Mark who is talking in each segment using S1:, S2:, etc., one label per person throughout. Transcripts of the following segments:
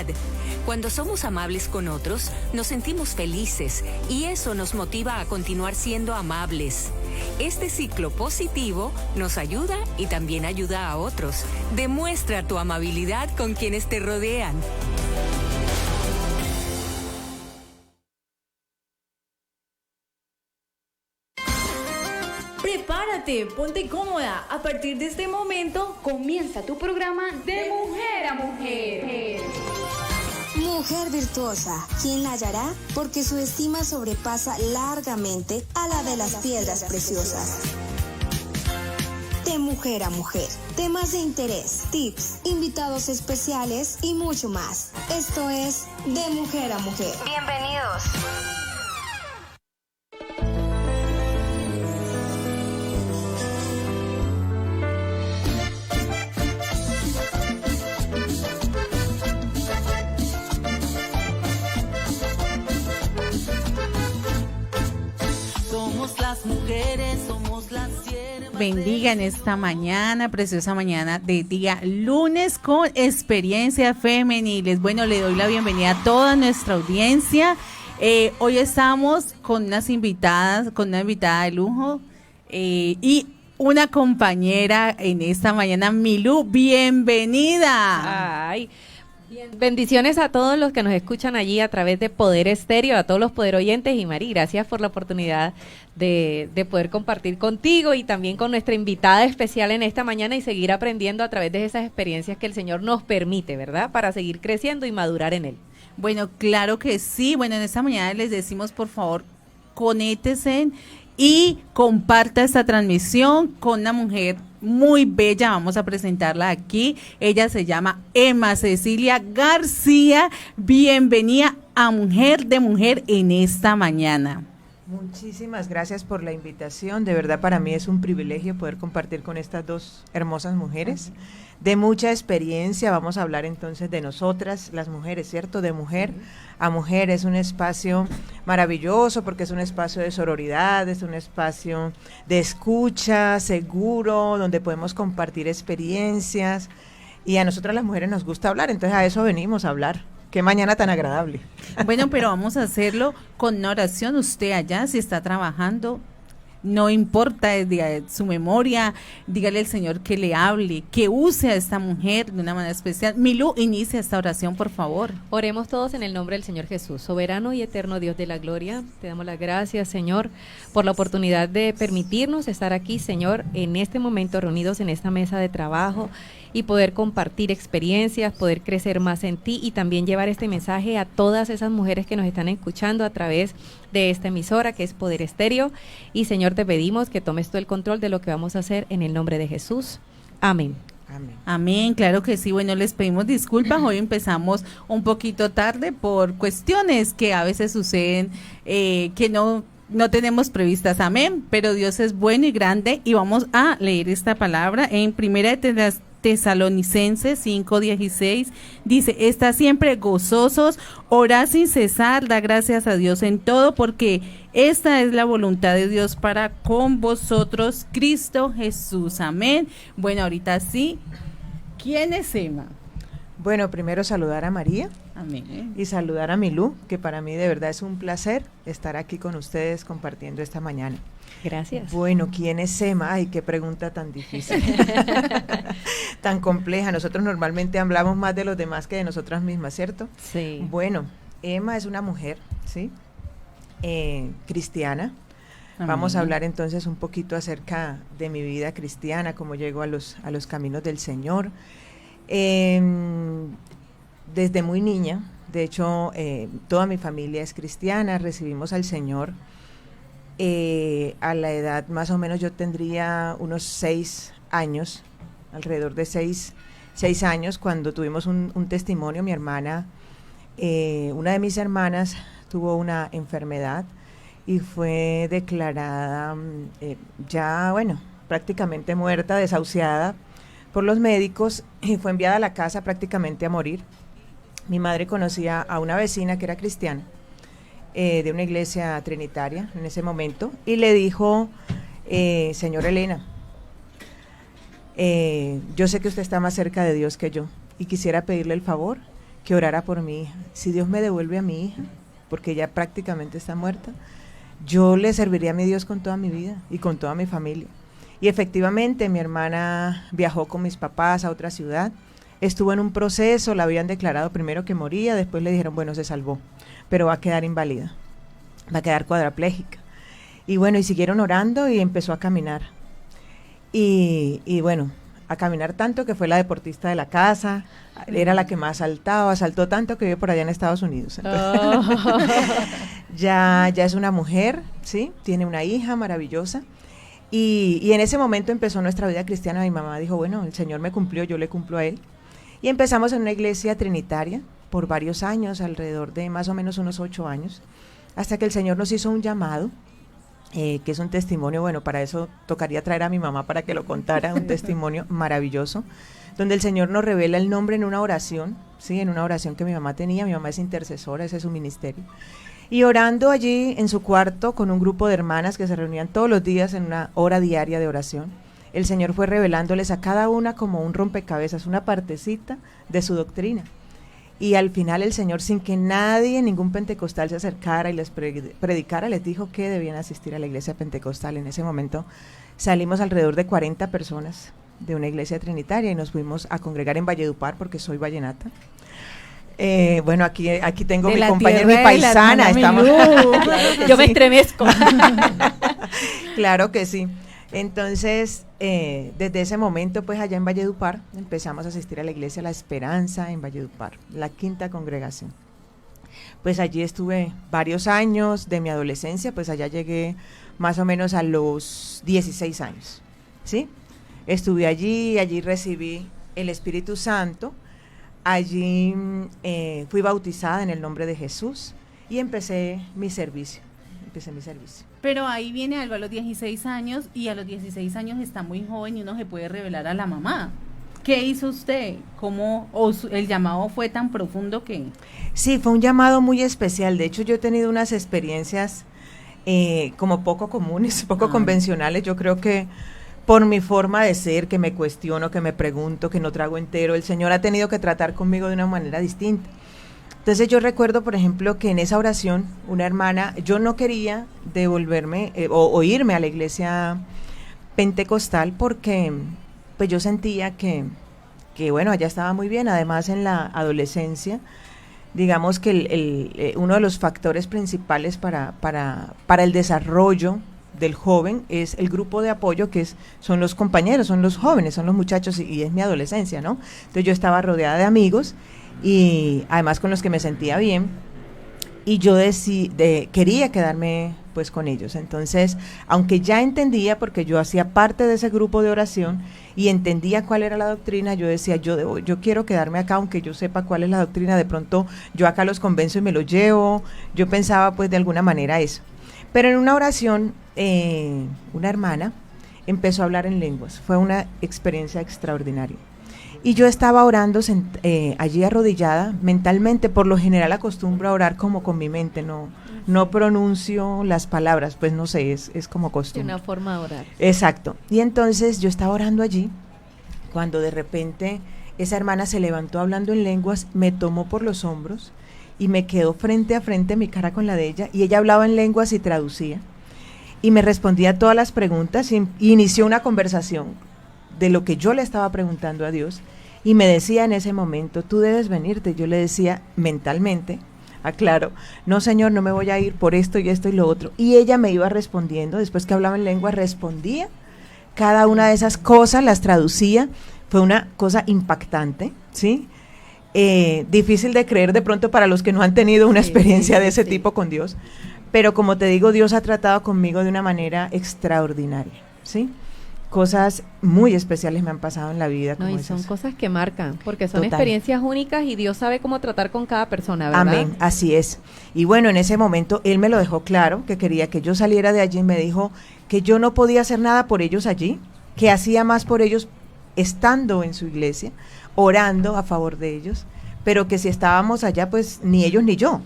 S1: amabilidad. Cuando somos amables con otros, nos sentimos felices y eso nos motiva a continuar siendo amables. Este ciclo positivo nos ayuda y también ayuda a otros. Demuestra tu amabilidad con quienes te rodean.
S2: Prepárate, ponte cómoda. A partir de este momento comienza tu programa de mujer a mujer.
S3: Mujer virtuosa, ¿quién la hallará? Porque su estima sobrepasa largamente a la de las piedras preciosas. De mujer a mujer, temas de interés, tips, invitados especiales y mucho más. Esto es De Mujer a Mujer. Bienvenidos.
S4: Bendiga en esta mañana, preciosa mañana de día lunes con experiencias femeniles. Bueno, le doy la bienvenida a toda nuestra audiencia. Hoy estamos con unas invitadas, con una invitada de lujo y una compañera en esta mañana, Milú. Bienvenida.
S5: Ay, bendiciones a todos los que nos escuchan allí a través de Poder Estéreo, a todos los poder oyentes. Y Mari, gracias por la oportunidad de poder compartir contigo y también con nuestra invitada especial en esta mañana y seguir aprendiendo a través de esas experiencias que el Señor nos permite, ¿verdad? Para seguir creciendo y madurar en Él.
S4: Bueno, claro que sí. Bueno, en esta mañana les decimos, por favor, conéctense y comparta esta transmisión con una mujer muy bella. Vamos a presentarla aquí. Ella se llama Emma Cecilia García. Bienvenida a Mujer de Mujer en esta mañana.
S6: Muchísimas gracias por la invitación. De verdad, para mí es un privilegio poder compartir con estas dos hermosas mujeres de mucha experiencia. Vamos a hablar entonces de nosotras, las mujeres, ¿cierto? De mujer a mujer. Es un espacio maravilloso porque es un espacio de sororidad, es un espacio de escucha seguro, donde podemos compartir experiencias. Y a nosotras las mujeres nos gusta hablar, entonces a eso venimos a hablar. Qué mañana tan agradable.
S4: Bueno, pero vamos a hacerlo con una oración. Usted allá, si está trabajando, no importa desde su memoria, dígale al Señor que le hable, que use a esta mujer de una manera especial. Milú, inicia esta oración, por favor.
S5: Oremos todos en el nombre del Señor Jesús. Soberano y eterno Dios de la gloria, te damos las gracias, Señor, por la oportunidad de permitirnos estar aquí, Señor, en este momento reunidos en esta mesa de trabajo y poder compartir experiencias, poder crecer más en ti y también llevar este mensaje a todas esas mujeres que nos están escuchando a través de esta emisora que es Poder Estéreo. Y Señor, te pedimos que tomes tú el control de lo que vamos a hacer en el nombre de Jesús. Amén.
S6: Amén.
S4: Amén, claro que sí. Bueno, les pedimos disculpas, hoy empezamos un poquito tarde por cuestiones que a veces suceden que no tenemos previstas, amén, pero Dios es bueno y grande y vamos a leer esta palabra en Primera de Tesalonicenses 5:16, dice, está siempre gozosos, orad sin cesar, da gracias a Dios en todo, porque esta es la voluntad de Dios para con vosotros, Cristo Jesús, amén. Bueno, ahorita sí, ¿quién es Emma?
S6: Bueno, primero saludar a María.
S4: Amén.
S6: Y saludar a Milú, que para mí de verdad es un placer estar aquí con ustedes compartiendo esta mañana.
S5: Gracias.
S6: Bueno, ¿quién es Emma? Ay, qué pregunta tan difícil, tan compleja. Nosotros normalmente hablamos más de los demás que de nosotras mismas, ¿cierto?
S5: Sí.
S6: Bueno, Emma es una mujer, ¿sí? Cristiana.
S4: Amén.
S6: Vamos a hablar entonces un poquito acerca de mi vida cristiana, cómo llego a los caminos del Señor. Desde muy niña, de hecho, toda mi familia es cristiana, recibimos al Señor a la edad, más o menos yo tendría unos 6 años, alrededor de 6 años, cuando tuvimos un testimonio. Mi hermana, una de mis hermanas tuvo una enfermedad y fue declarada ya, bueno, prácticamente muerta, desahuciada por los médicos, y fue enviada a la casa prácticamente a morir. Mi madre conocía a una vecina que era cristiana, de una iglesia trinitaria en ese momento, y le dijo, señora Elena, yo sé que usted está más cerca de Dios que yo, y quisiera pedirle el favor que orara por mi hija. Si Dios me devuelve a mi hija, porque ella prácticamente está muerta, yo le serviría a mi Dios con toda mi vida y con toda mi familia. Y efectivamente mi hermana viajó con mis papás a otra ciudad, estuvo en un proceso, la habían declarado primero que moría, después le dijeron, bueno, se salvó, pero va a quedar inválida, va a quedar cuadraplégica. Y bueno, y siguieron orando y empezó a caminar. Y bueno, a caminar tanto que fue la deportista de la casa, era la que más saltó tanto que vive por allá en Estados Unidos. Entonces, ya es una mujer, ¿sí? Tiene una hija maravillosa. Y en ese momento empezó nuestra vida cristiana. Mi mamá dijo, bueno, el Señor me cumplió, yo le cumplo a Él. Y empezamos en una iglesia trinitaria por varios años, alrededor de más o menos unos 8 años, hasta que el Señor nos hizo un llamado, que es un testimonio, bueno, para eso tocaría traer a mi mamá para que lo contara, un testimonio maravilloso, donde el Señor nos revela el nombre en una oración, ¿sí? En una oración que mi mamá tenía. Mi mamá es intercesora, ese es su ministerio. Y orando allí en su cuarto con un grupo de hermanas que se reunían todos los días en una hora diaria de oración, el Señor fue revelándoles a cada una como un rompecabezas, una partecita de su doctrina. Y al final el Señor, sin que nadie, ningún pentecostal se acercara y les predicara, les dijo que debían asistir a la iglesia pentecostal. En ese momento salimos alrededor de 40 personas de una iglesia trinitaria y nos fuimos a congregar en Valledupar, porque soy vallenata. Bueno, aquí tengo mi compañera, mi paisana. Estamos, claro
S5: yo me estremezco.
S6: Claro que sí. Entonces, desde ese momento, pues allá en Valledupar, empezamos a asistir a la iglesia La Esperanza en Valledupar, la 5ª congregación. Pues allí estuve varios años de mi adolescencia, pues allá llegué más o menos a los 16 años, ¿sí? Estuve allí recibí el Espíritu Santo, allí fui bautizada en el nombre de Jesús y empecé mi servicio.
S4: Pero ahí viene algo, a los 16 años, y a los 16 años está muy joven y uno se puede revelar a la mamá. ¿Qué hizo usted? ¿El llamado fue tan profundo que...?
S6: Sí, fue un llamado muy especial. De hecho, yo he tenido unas experiencias como poco comunes, poco convencionales. Yo creo que por mi forma de ser, que me cuestiono, que me pregunto, que no trago entero, el Señor ha tenido que tratar conmigo de una manera distinta. Entonces yo recuerdo, por ejemplo, que en esa oración, una hermana, yo no quería devolverme o irme a la iglesia pentecostal porque pues yo sentía que bueno, allá estaba muy bien. Además, en la adolescencia, digamos que uno de los factores principales para el desarrollo del joven es el grupo de apoyo, son los compañeros, son los jóvenes, son los muchachos, y es mi adolescencia, ¿no? Entonces yo estaba rodeada de amigos y además con los que me sentía bien, y yo quería quedarme pues con ellos. Entonces, aunque ya entendía, porque yo hacía parte de ese grupo de oración y entendía cuál era la doctrina, yo decía, yo quiero quedarme acá, aunque yo sepa cuál es la doctrina, de pronto yo acá los convenzo y me los llevo. Yo pensaba pues de alguna manera eso. Pero en una oración, una hermana empezó a hablar en lenguas. Fue una experiencia extraordinaria. Y yo estaba orando allí arrodillada mentalmente. Por lo general acostumbro a orar como con mi mente, no pronuncio las palabras, pues no sé, es como costumbre.
S5: Una forma de orar.
S6: Exacto. Y entonces yo estaba orando allí, cuando de repente esa hermana se levantó hablando en lenguas, me tomó por los hombros y me quedó frente a frente, mi cara con la de ella, y ella hablaba en lenguas y traducía, y me respondía todas las preguntas, y inició una conversación de lo que yo le estaba preguntando a Dios, y me decía en ese momento, tú debes venirte. Yo le decía mentalmente, aclaro, no Señor, no me voy a ir por esto y esto y lo otro, y ella me iba respondiendo. Después que hablaba en lengua, respondía cada una de esas cosas, las traducía. Fue una cosa impactante, ¿sí? Difícil de creer de pronto para los que no han tenido una experiencia de ese tipo con Dios, pero como te digo, Dios ha tratado conmigo de una manera extraordinaria, ¿sí? Cosas muy especiales me han pasado en la vida.
S5: No, y
S6: esas.
S5: son cosas que marcan, porque son
S6: Total.
S5: experiencias únicas, y Dios sabe cómo tratar con cada persona, ¿verdad?
S6: Amén, así es. Y bueno, en ese momento Él me lo dejó claro, que quería que yo saliera de allí, y me dijo que yo no podía hacer nada por ellos allí, que hacía más por ellos estando en su iglesia, orando a favor de ellos, pero que si estábamos allá, pues ni ellos ni yo.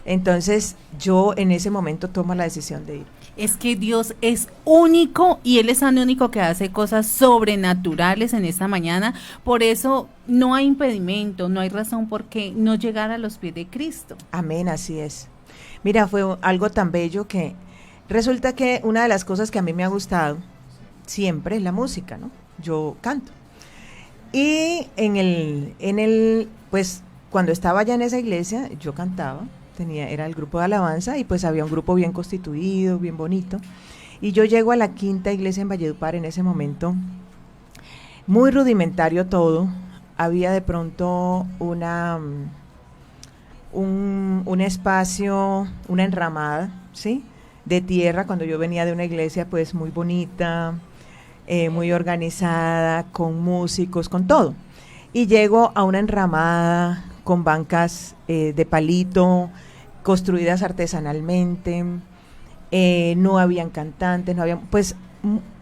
S6: Entonces yo en ese momento tomo la decisión de ir.
S4: Es que Dios es único y Él es tan único que hace cosas sobrenaturales en esta mañana. Por eso no hay impedimento, no hay razón por qué no llegar a los pies de Cristo.
S6: Amén, así es. Mira, fue algo tan bello que resulta que una de las cosas que a mí me ha gustado siempre es la música, ¿no? Yo canto. Y pues cuando estaba ya en esa iglesia, yo cantaba, era el grupo de alabanza y pues había un grupo bien constituido, bien bonito. Y yo llego a la quinta iglesia en Valledupar en ese momento, muy rudimentario todo, había de pronto un espacio, una enramada, ¿sí?, de tierra, cuando yo venía de una iglesia pues muy bonita, muy organizada, con músicos, con todo. Y llego a una enramada con bancas de palito, construidas artesanalmente, no habían cantantes, no habían, pues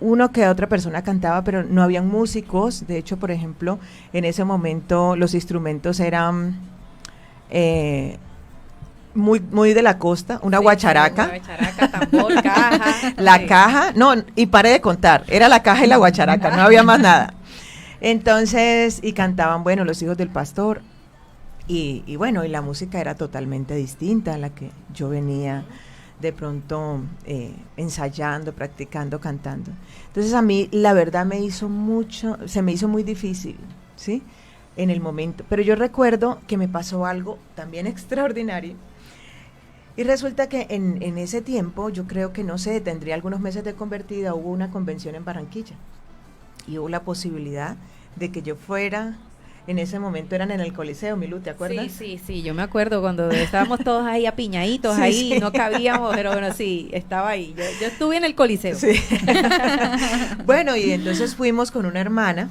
S6: uno que otra persona cantaba, pero no habían músicos. De hecho, por ejemplo, en ese momento los instrumentos eran muy de la costa, una guacharaca. Una
S5: guacharaca, tambor, caja.
S6: La caja, no, y paré de contar, era la caja y la guacharaca, no había más nada. Entonces, y cantaban, bueno, los hijos del pastor, y bueno, y la música era totalmente distinta a la que yo venía de pronto ensayando, practicando, cantando. Entonces a mí la verdad se me hizo muy difícil, ¿sí?, en el momento. Pero yo recuerdo que me pasó algo también extraordinario. Y resulta que en ese tiempo, yo creo que no sé, tendría algunos meses de convertida, hubo una convención en Barranquilla. Y hubo la posibilidad de que yo fuera. En ese momento eran en el Coliseo, Milú, ¿te acuerdas?
S5: Sí, yo me acuerdo cuando estábamos todos ahí apiñaditos, sí, ahí, sí. No cabíamos, pero bueno, sí, estaba ahí. Yo estuve en el Coliseo.
S6: Sí. Bueno, y entonces fuimos con una hermana.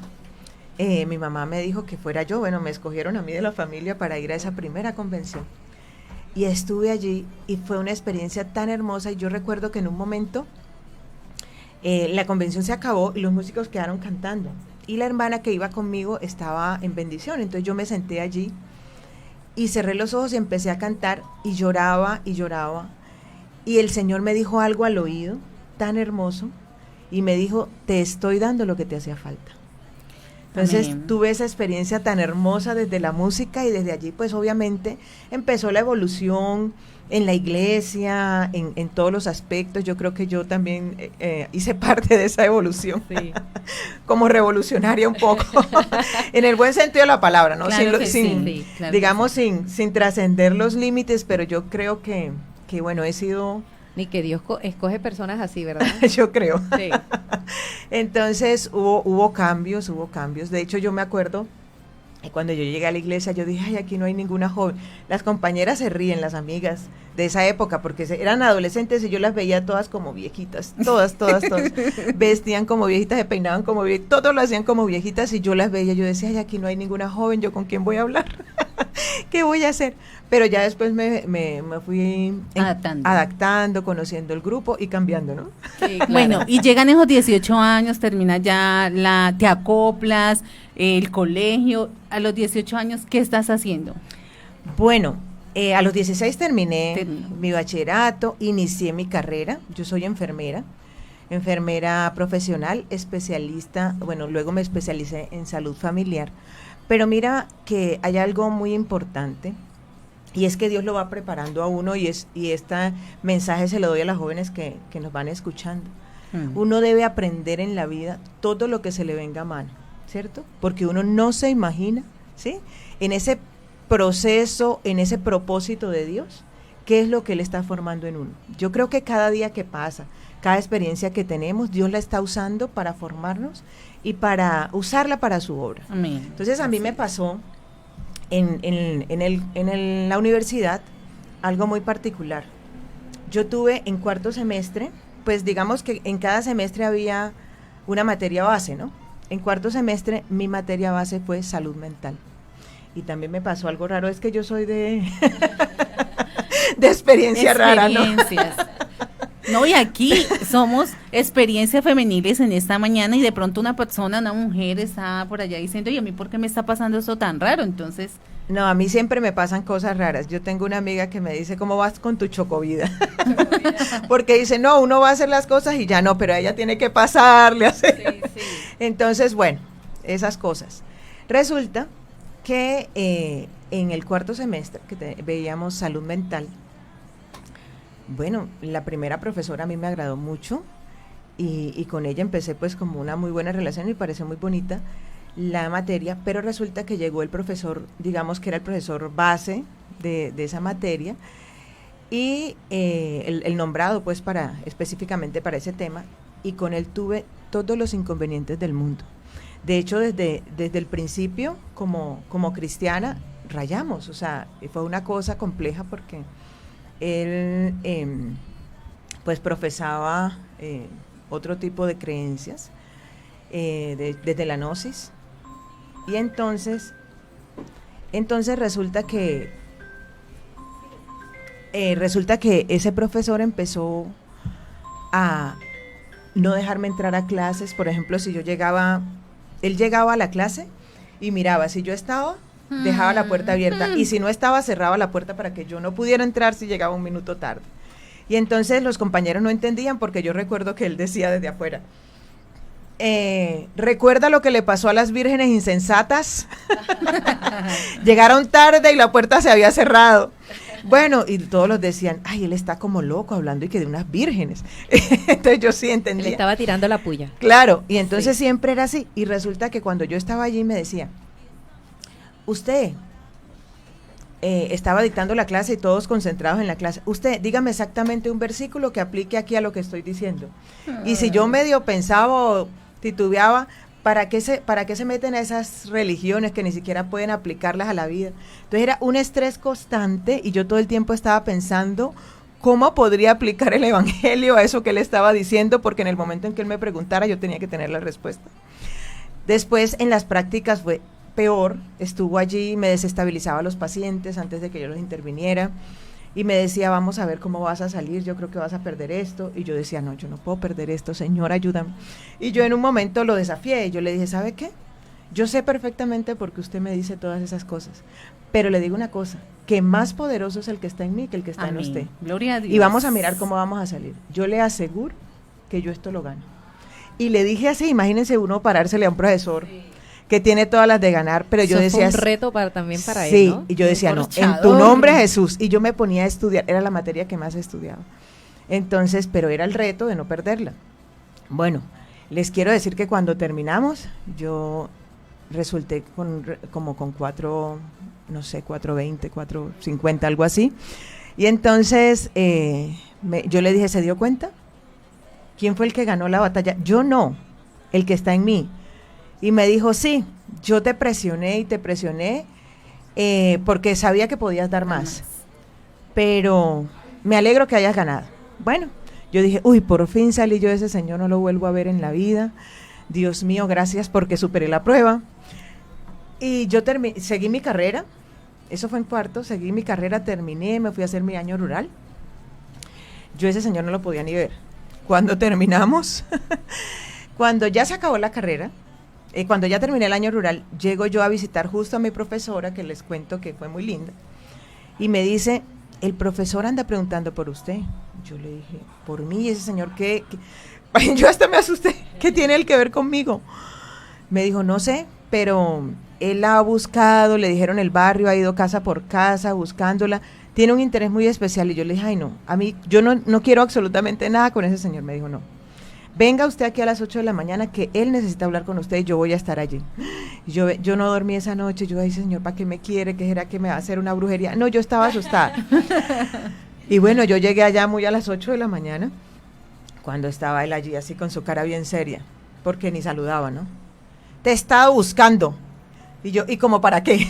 S6: Mi mamá me dijo que fuera yo, bueno, me escogieron a mí de la familia para ir a esa primera convención. Y estuve allí y fue una experiencia tan hermosa. Y yo recuerdo que en un momento la convención se acabó y los músicos quedaron cantando. Y la hermana que iba conmigo estaba en bendición, entonces yo me senté allí y cerré los ojos y empecé a cantar y lloraba y lloraba. Y el Señor me dijo algo al oído tan hermoso y me dijo, te estoy dando lo que te hacía falta. Entonces Amén. Tuve esa experiencia tan hermosa desde la música y desde allí pues obviamente empezó la evolución en la iglesia, en todos los aspectos. Yo creo que yo también hice parte de esa evolución, sí. Como revolucionaria un poco, en el buen sentido de la palabra, ¿no?
S4: Claro
S6: Digamos, sin trascender los límites, pero yo creo que bueno, he sido...
S5: Ni que Dios escoge personas así, ¿verdad?
S6: Yo creo.
S5: Sí.
S6: Entonces hubo cambios. De hecho, yo me acuerdo, cuando yo llegué a la iglesia, yo dije, ay, aquí no hay ninguna joven. Las compañeras se ríen, las amigas de esa época, porque eran adolescentes y yo las veía todas como viejitas, todas. Vestían como viejitas, se peinaban como viejitas, todos lo hacían como viejitas y yo las veía, yo decía, ay, aquí no hay ninguna joven, ¿yo con quién voy a hablar? ¿Qué voy a hacer? Pero ya después me fui adaptando, conociendo el grupo y cambiando, ¿no?
S4: Sí, claro. Bueno, y llegan esos 18 años, terminas ya, te acoplas, el colegio. A los 18 años, ¿qué estás haciendo?
S6: Bueno, a los 16 terminé mi bachillerato, inicié mi carrera, yo soy enfermera profesional, especialista, bueno, luego me especialicé en salud familiar. Pero mira que hay algo muy importante y es que Dios lo va preparando a uno y este mensaje se lo doy a las jóvenes que nos van escuchando. Uno debe aprender en la vida todo lo que se le venga a mano, ¿cierto? Porque uno no se imagina, ¿sí?, en ese proceso, en ese propósito de Dios, qué es lo que Él está formando en uno. Yo creo que cada día que pasa, cada experiencia que tenemos, Dios la está usando para formarnos y para usarla para su obra.
S4: Amén.
S6: Entonces a mí me pasó en la universidad algo muy particular. Yo tuve en cuarto semestre, pues digamos que en cada semestre había una materia base, ¿no? En cuarto semestre mi materia base fue salud mental. Y también me pasó algo raro, es que yo soy de experiencia rara, ¿no?
S4: No, y aquí somos experiencias femeniles en esta mañana y de pronto una persona, una mujer está por allá diciendo, ¿y a mí por qué me está pasando esto tan raro? Entonces...
S6: No, a mí siempre me pasan cosas raras. Yo tengo una amiga que me dice, ¿cómo vas con tu chocovida? Porque dice, no, uno va a hacer las cosas y ya no, pero a ella tiene que pasarle a hacer. Sí. Entonces, bueno, esas cosas. Resulta que en el cuarto semestre que veíamos salud mental, bueno, la primera profesora a mí me agradó mucho y con ella empecé pues como una muy buena relación y me pareció muy bonita la materia, pero resulta que llegó el profesor, digamos que era el profesor base de esa materia y el nombrado pues específicamente para ese tema, y con él tuve todos los inconvenientes del mundo. De hecho, desde el principio, como cristiana, rayamos, o sea, fue una cosa compleja porque él pues profesaba otro tipo de creencias desde la gnosis, y entonces resulta que ese profesor empezó a no dejarme entrar a clases. Por ejemplo, si yo llegaba, él llegaba a la clase y miraba, si yo estaba, dejaba la puerta abierta, y si no estaba, cerraba la puerta para que yo no pudiera entrar si llegaba un minuto tarde. Y entonces los compañeros no entendían, porque yo recuerdo que él decía desde afuera, ¿recuerda lo que le pasó a las vírgenes insensatas? Llegaron tarde y la puerta se había cerrado. Bueno, y todos los decían, ay, él está como loco hablando y que de unas vírgenes. Entonces yo sí entendía.
S5: Él estaba tirando la puya.
S6: Claro, y entonces siempre era así. Y resulta que cuando yo estaba allí me decía, usted estaba dictando la clase y todos concentrados en la clase, usted dígame exactamente un versículo que aplique aquí a lo que estoy diciendo. Y si yo medio pensaba o titubeaba, ¿para qué se meten a esas religiones que ni siquiera pueden aplicarlas a la vida? Entonces era un estrés constante y yo todo el tiempo estaba pensando cómo podría aplicar el evangelio a eso que él estaba diciendo, porque en el momento en que él me preguntara yo tenía que tener la respuesta. Después en las prácticas fue peor, estuvo allí, me desestabilizaba a los pacientes antes de que yo los interviniera y me decía, vamos a ver cómo vas a salir, yo creo que vas a perder esto, y yo decía, no, yo no puedo perder esto, Señor, ayúdame. Y yo en un momento lo desafié y yo le dije, ¿sabe qué? Yo sé perfectamente por qué usted me dice todas esas cosas, pero le digo una cosa, que más poderoso es el que está en mí que el que está en usted.
S4: Gloria a Dios.
S6: Y vamos a mirar cómo vamos a salir. Yo le aseguro que yo esto lo gano. Y le dije así, imagínense uno parársele a un profesor que tiene todas las de ganar, pero yo decía...
S5: Fue un reto también para
S6: sí,
S5: él, ¿no?
S6: Y yo decía, no, en tu nombre Jesús, y yo me ponía a estudiar, era la materia que más estudiaba. Entonces, pero era el reto de no perderla. Bueno, les quiero decir que cuando terminamos, yo resulté como con 4, no sé, 4.20, 4.50, algo así, y entonces yo le dije, ¿se dio cuenta? ¿Quién fue el que ganó la batalla? Yo no, el que está en mí. Y me dijo, sí, yo te presioné y te presioné porque sabía que podías dar más, pero me alegro que hayas ganado. Bueno, yo dije, uy, por fin salí yo de ese señor, no lo vuelvo a ver en la vida. Dios mío, gracias porque superé la prueba. Y yo seguí mi carrera, eso fue en cuarto, seguí mi carrera, terminé, me fui a hacer mi año rural. Yo ese señor no lo podía ni ver. Cuando terminamos, cuando ya se acabó la carrera, cuando ya terminé el año rural, llego yo a visitar justo a mi profesora, que les cuento que fue muy linda, y me dice, el profesor anda preguntando por usted. Yo le dije, ¿por mí? ¿Y ese señor qué? Yo hasta me asusté, ¿qué tiene él que ver conmigo? Me dijo, no sé, pero él la ha buscado, le dijeron el barrio, ha ido casa por casa buscándola, tiene un interés muy especial. Y yo le dije, ay no, a mí, yo no quiero absolutamente nada con ese señor. Me dijo, no. Venga usted aquí a las 8 de la mañana que él necesita hablar con usted y yo voy a estar allí. Yo no dormí esa noche, yo dije, señor, ¿para qué me quiere? ¿Qué será que me va a hacer una brujería? No, yo estaba asustada. Y bueno, yo llegué allá muy a las 8 de la mañana, cuando estaba él allí así con su cara bien seria, porque ni saludaba, ¿no? Te estaba buscando. Y yo, ¿y como para qué?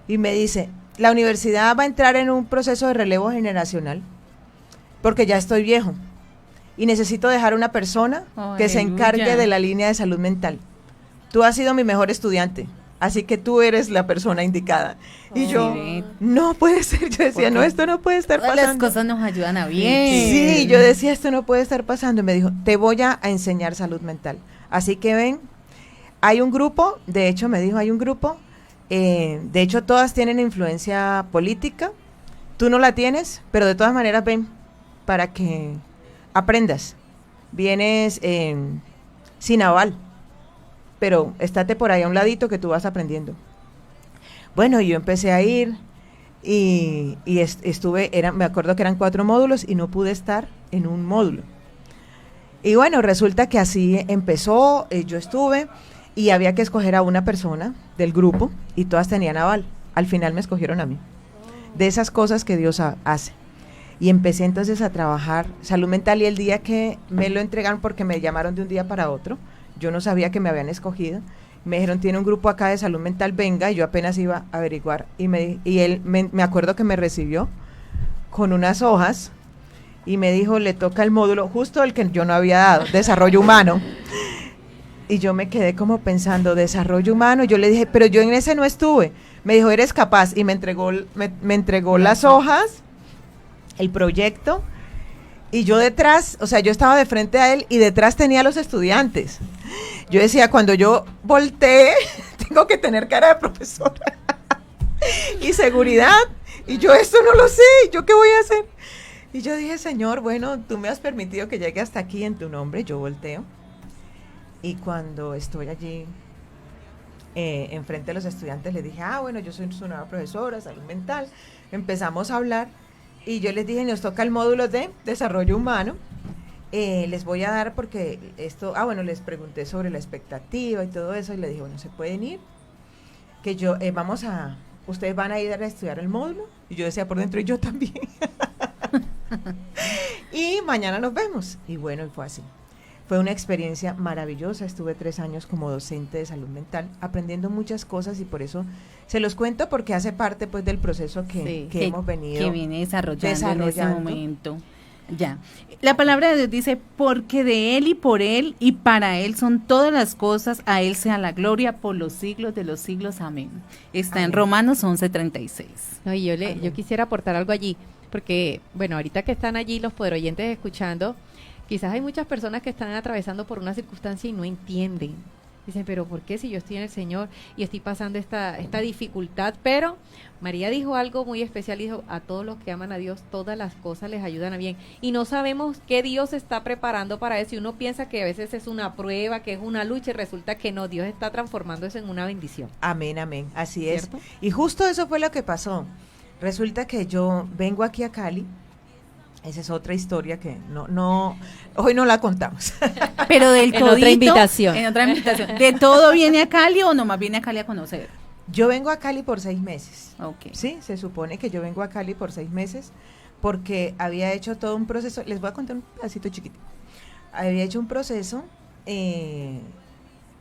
S6: Y me dice, la universidad va a entrar en un proceso de relevo generacional, porque ya estoy viejo. Y necesito dejar una persona que se encargue de la línea de salud mental. Tú has sido mi mejor estudiante, así que tú eres la persona indicada. Y yo,
S4: Sí.
S6: no puede ser, yo decía, no, esto no puede estar
S4: Todas
S6: pasando.
S4: las cosas nos ayudan a bien.
S6: Sí, yo decía, esto no puede estar pasando. Y me dijo, te voy a enseñar salud mental. Así que ven, hay un grupo, de hecho me dijo, hay un grupo, de hecho todas tienen influencia política, tú no la tienes, pero de todas maneras ven para que aprendas. Vienes sin aval, pero estate por ahí a un ladito que tú vas aprendiendo. Bueno, yo empecé a ir y estuve, me acuerdo que eran 4 módulos y no pude estar en un módulo. Y bueno, resulta que así empezó, yo estuve y había que escoger a una persona del grupo y todas tenían aval. Al final me escogieron a mí. De esas cosas que Dios hace. Y empecé entonces a trabajar salud mental y el día que me lo entregaron, porque me llamaron de un día para otro, yo no sabía que me habían escogido, me dijeron, tiene un grupo acá de salud mental, venga, y yo apenas iba a averiguar. Y él, me acuerdo que me recibió con unas hojas y me dijo, le toca el módulo, justo el que yo no había dado, desarrollo humano. Y yo me quedé como pensando, desarrollo humano, y yo le dije, pero yo en ese no estuve. Me dijo, eres capaz, y me entregó las hojas, el proyecto, y yo detrás, o sea, yo estaba de frente a él y detrás tenía a los estudiantes. Yo decía, cuando yo volteé, tengo que tener cara de profesora y seguridad, y yo esto no lo sé, ¿yo qué voy a hacer? Y yo dije, Señor, bueno, tú me has permitido que llegue hasta aquí en tu nombre. Yo volteo y cuando estoy allí enfrente de los estudiantes les dije, bueno, yo soy su nueva profesora, salud mental. Empezamos a hablar y yo les dije, nos toca el módulo de desarrollo humano. Les voy a dar porque esto, bueno, les pregunté sobre la expectativa y todo eso y les dije, bueno, ¿se pueden ir? Que yo, ustedes van a ir a estudiar el módulo. Y yo decía por dentro, y yo también. Y mañana nos vemos. Y bueno, y fue así. Fue una experiencia maravillosa. Estuve 3 años como docente de salud mental, aprendiendo muchas cosas y por eso se los cuento porque hace parte pues del proceso que hemos venido
S4: que viene desarrollando en ese momento. Ya. La palabra de Dios dice, porque de Él y por Él y para Él son todas las cosas, a Él sea la gloria por los siglos de los siglos. Amén. Está amén. En Romanos 11:36.
S5: No, y yo quisiera aportar algo allí, porque, bueno, ahorita que están allí los poderoyentes escuchando, quizás hay muchas personas que están atravesando por una circunstancia y no entienden. Dicen, pero ¿por qué si yo estoy en el Señor y estoy pasando esta dificultad? Pero María dijo algo muy especial, dijo, a todos los que aman a Dios, todas las cosas les ayudan a bien. Y no sabemos qué Dios está preparando para eso. Y uno piensa que a veces es una prueba, que es una lucha, y resulta que no, Dios está transformando eso en una bendición.
S6: Amén, amén, así es.
S5: ¿Cierto?
S6: Y justo eso fue lo que pasó. Resulta que yo vengo aquí a Cali. Esa es otra historia que no hoy no la contamos.
S4: Pero del codito,
S5: otra invitación.
S4: En otra invitación. ¿De todo viene a Cali o nomás viene a Cali a conocer?
S6: Yo vengo a Cali por 6 meses.
S4: Okay.
S6: Sí, se supone que yo vengo a Cali por 6 meses porque había hecho todo un proceso. Les voy a contar un pedacito chiquito. Había hecho un proceso y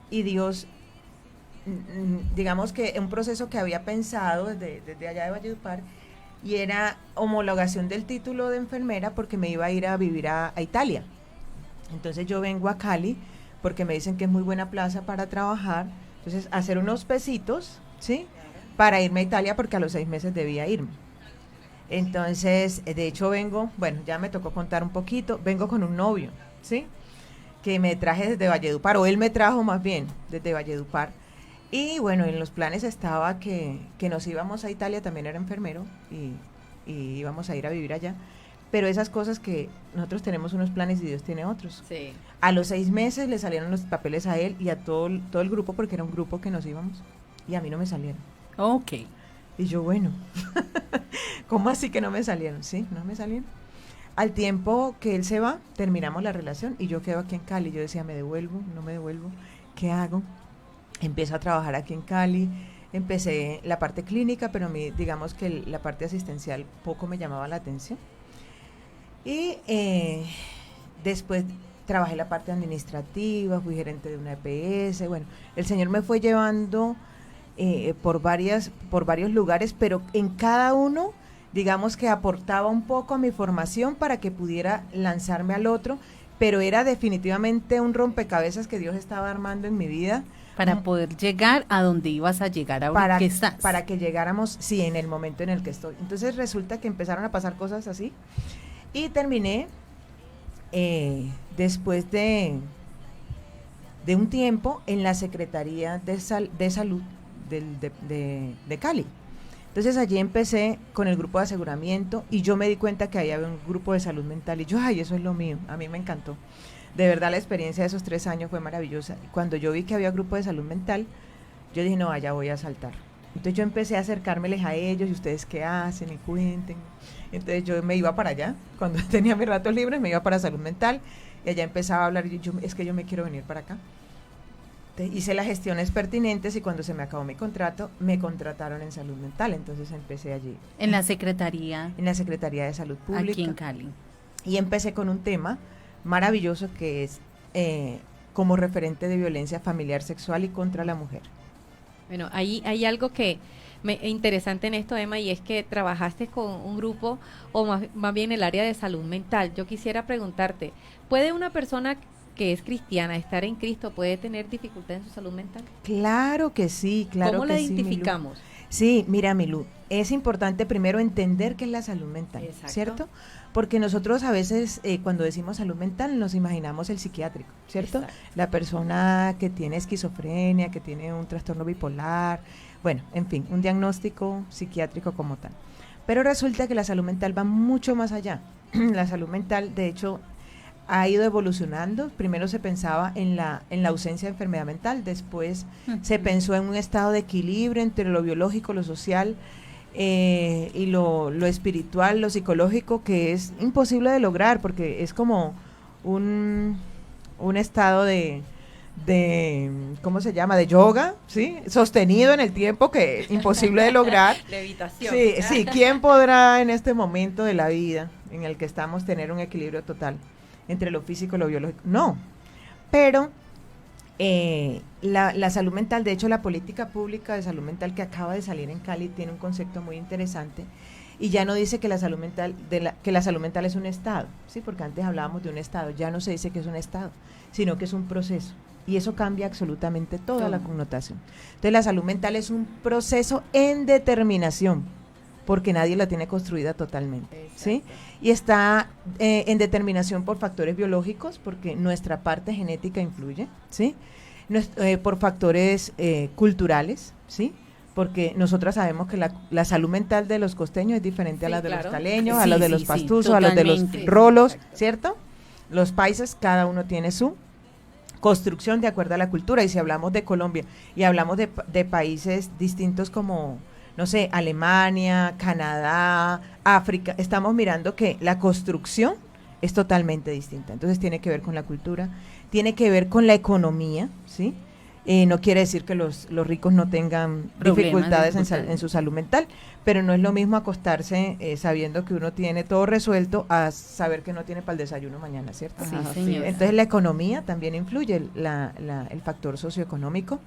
S6: Dios, digamos que un proceso que había pensado desde allá de Valledupar, y era homologación del título de enfermera porque me iba a ir a vivir a Italia. Entonces yo vengo a Cali porque me dicen que es muy buena plaza para trabajar, entonces hacer unos pesitos, ¿sí? Para irme a Italia porque a los 6 meses debía irme. Entonces, de hecho vengo, bueno, ya me tocó contar un poquito, vengo con un novio, ¿sí? Que me traje desde Valledupar, o él me trajo más bien desde Valledupar. Y bueno, en los planes estaba que nos íbamos a Italia, también era enfermero, y íbamos a ir a vivir allá. Pero esas cosas que nosotros tenemos unos planes y Dios tiene otros.
S5: Sí.
S6: A los 6 meses le salieron los papeles a él y a todo el grupo, porque era un grupo que nos íbamos, y a mí no me salieron.
S4: Ok.
S6: Y yo, bueno, ¿cómo así que no me salieron? Sí, no me salieron. Al tiempo que él se va, terminamos la relación y yo quedo aquí en Cali. Yo decía, ¿me devuelvo? ¿No me devuelvo? ¿Qué hago? Empiezo a trabajar aquí en Cali, empecé la parte clínica, pero digamos que la parte asistencial poco me llamaba la atención. Y después trabajé la parte administrativa, fui gerente de una EPS, bueno, el Señor me fue llevando por varios lugares, pero en cada uno, digamos que aportaba un poco a mi formación para que pudiera lanzarme al otro, pero era definitivamente un rompecabezas que Dios estaba armando en mi vida,
S4: Para poder llegar a donde ibas a llegar ahora que estás.
S6: Para que llegáramos, sí, en el momento en el que estoy. Entonces resulta que empezaron a pasar cosas así y terminé después de un tiempo en la Secretaría de Salud de Cali. Entonces allí empecé con el grupo de aseguramiento y yo me di cuenta que ahí había un grupo de salud mental y yo, ay, eso es lo mío, a mí me encantó. De verdad la experiencia de esos 3 años fue maravillosa. Cuando yo vi que había grupo de salud mental, yo dije, no, allá voy a saltar. Entonces yo empecé a acercármeles a ellos y ustedes qué hacen y cuenten. Entonces yo me iba para allá, cuando tenía mis ratos libres me iba para salud mental y allá empezaba a hablar y es que yo me quiero venir para acá. Entonces, hice las gestiones pertinentes y cuando se me acabó mi contrato, me contrataron en salud mental, entonces empecé allí.
S4: En la Secretaría.
S6: En la Secretaría de Salud Pública.
S4: Aquí en Cali.
S6: Y empecé con un tema maravilloso que es como referente de violencia familiar, sexual y contra la mujer.
S5: Bueno, ahí hay algo que interesante en esto, Emma, y es que trabajaste con un grupo, o más bien el área de salud mental. Yo quisiera preguntarte, ¿puede una persona que es cristiana estar en Cristo, puede tener dificultad en su salud mental?
S6: Claro que sí, claro
S5: ¿Cómo
S6: que
S5: la
S6: sí,
S5: identificamos?
S6: Sí, mira, Milú, es importante primero entender qué es la salud mental,
S5: Exacto.
S6: ¿cierto? Porque nosotros a veces cuando decimos salud mental nos imaginamos el psiquiátrico, ¿cierto?
S5: Exacto.
S6: La persona que tiene esquizofrenia, que tiene un trastorno bipolar, bueno, en fin, un diagnóstico psiquiátrico como tal. Pero resulta que la salud mental va mucho más allá. La salud mental, de hecho, ha ido evolucionando. Primero se pensaba en la ausencia de enfermedad mental, después se pensó en un estado de equilibrio entre lo biológico, lo social y lo espiritual, lo psicológico, que es imposible de lograr porque es como un estado de ¿cómo se llama? De yoga, ¿sí? Sostenido en el tiempo, que es imposible de lograr.
S5: Levitación.
S6: Sí, sí, ¿quién podrá en este momento de la vida en el que estamos tener un equilibrio total entre lo físico y lo biológico? No, pero la salud mental, de hecho la política pública de salud mental que acaba de salir en Cali tiene un concepto muy interesante y ya no dice que la salud mental que la salud mental es un estado, sí, porque antes hablábamos de un estado, ya no se dice que es un estado, sino que es un proceso y eso cambia absolutamente toda la connotación. Entonces la salud mental es un proceso en determinación, porque nadie la tiene construida totalmente, ¿sí? Y está en determinación por factores biológicos, porque nuestra parte genética influye, ¿sí? Por factores culturales, ¿sí? Porque nosotras sabemos que la salud mental de los costeños es diferente a la de los caleños, a la de los pastuzos, a los de los rolos, ¿cierto? Los paisas, cada uno tiene su construcción de acuerdo a la cultura, y si hablamos de Colombia y hablamos de países distintos como, no sé, Alemania, Canadá, África, estamos mirando que la construcción es totalmente distinta. Entonces tiene que ver con la cultura, tiene que ver con la economía, ¿sí? No quiere decir que los ricos no tengan dificultades en su salud mental, pero no es lo mismo acostarse sabiendo que uno tiene todo resuelto a saber que no tiene para el desayuno mañana, ¿cierto?
S4: Sí, señora.
S6: Entonces la economía también influye, el factor socioeconómico,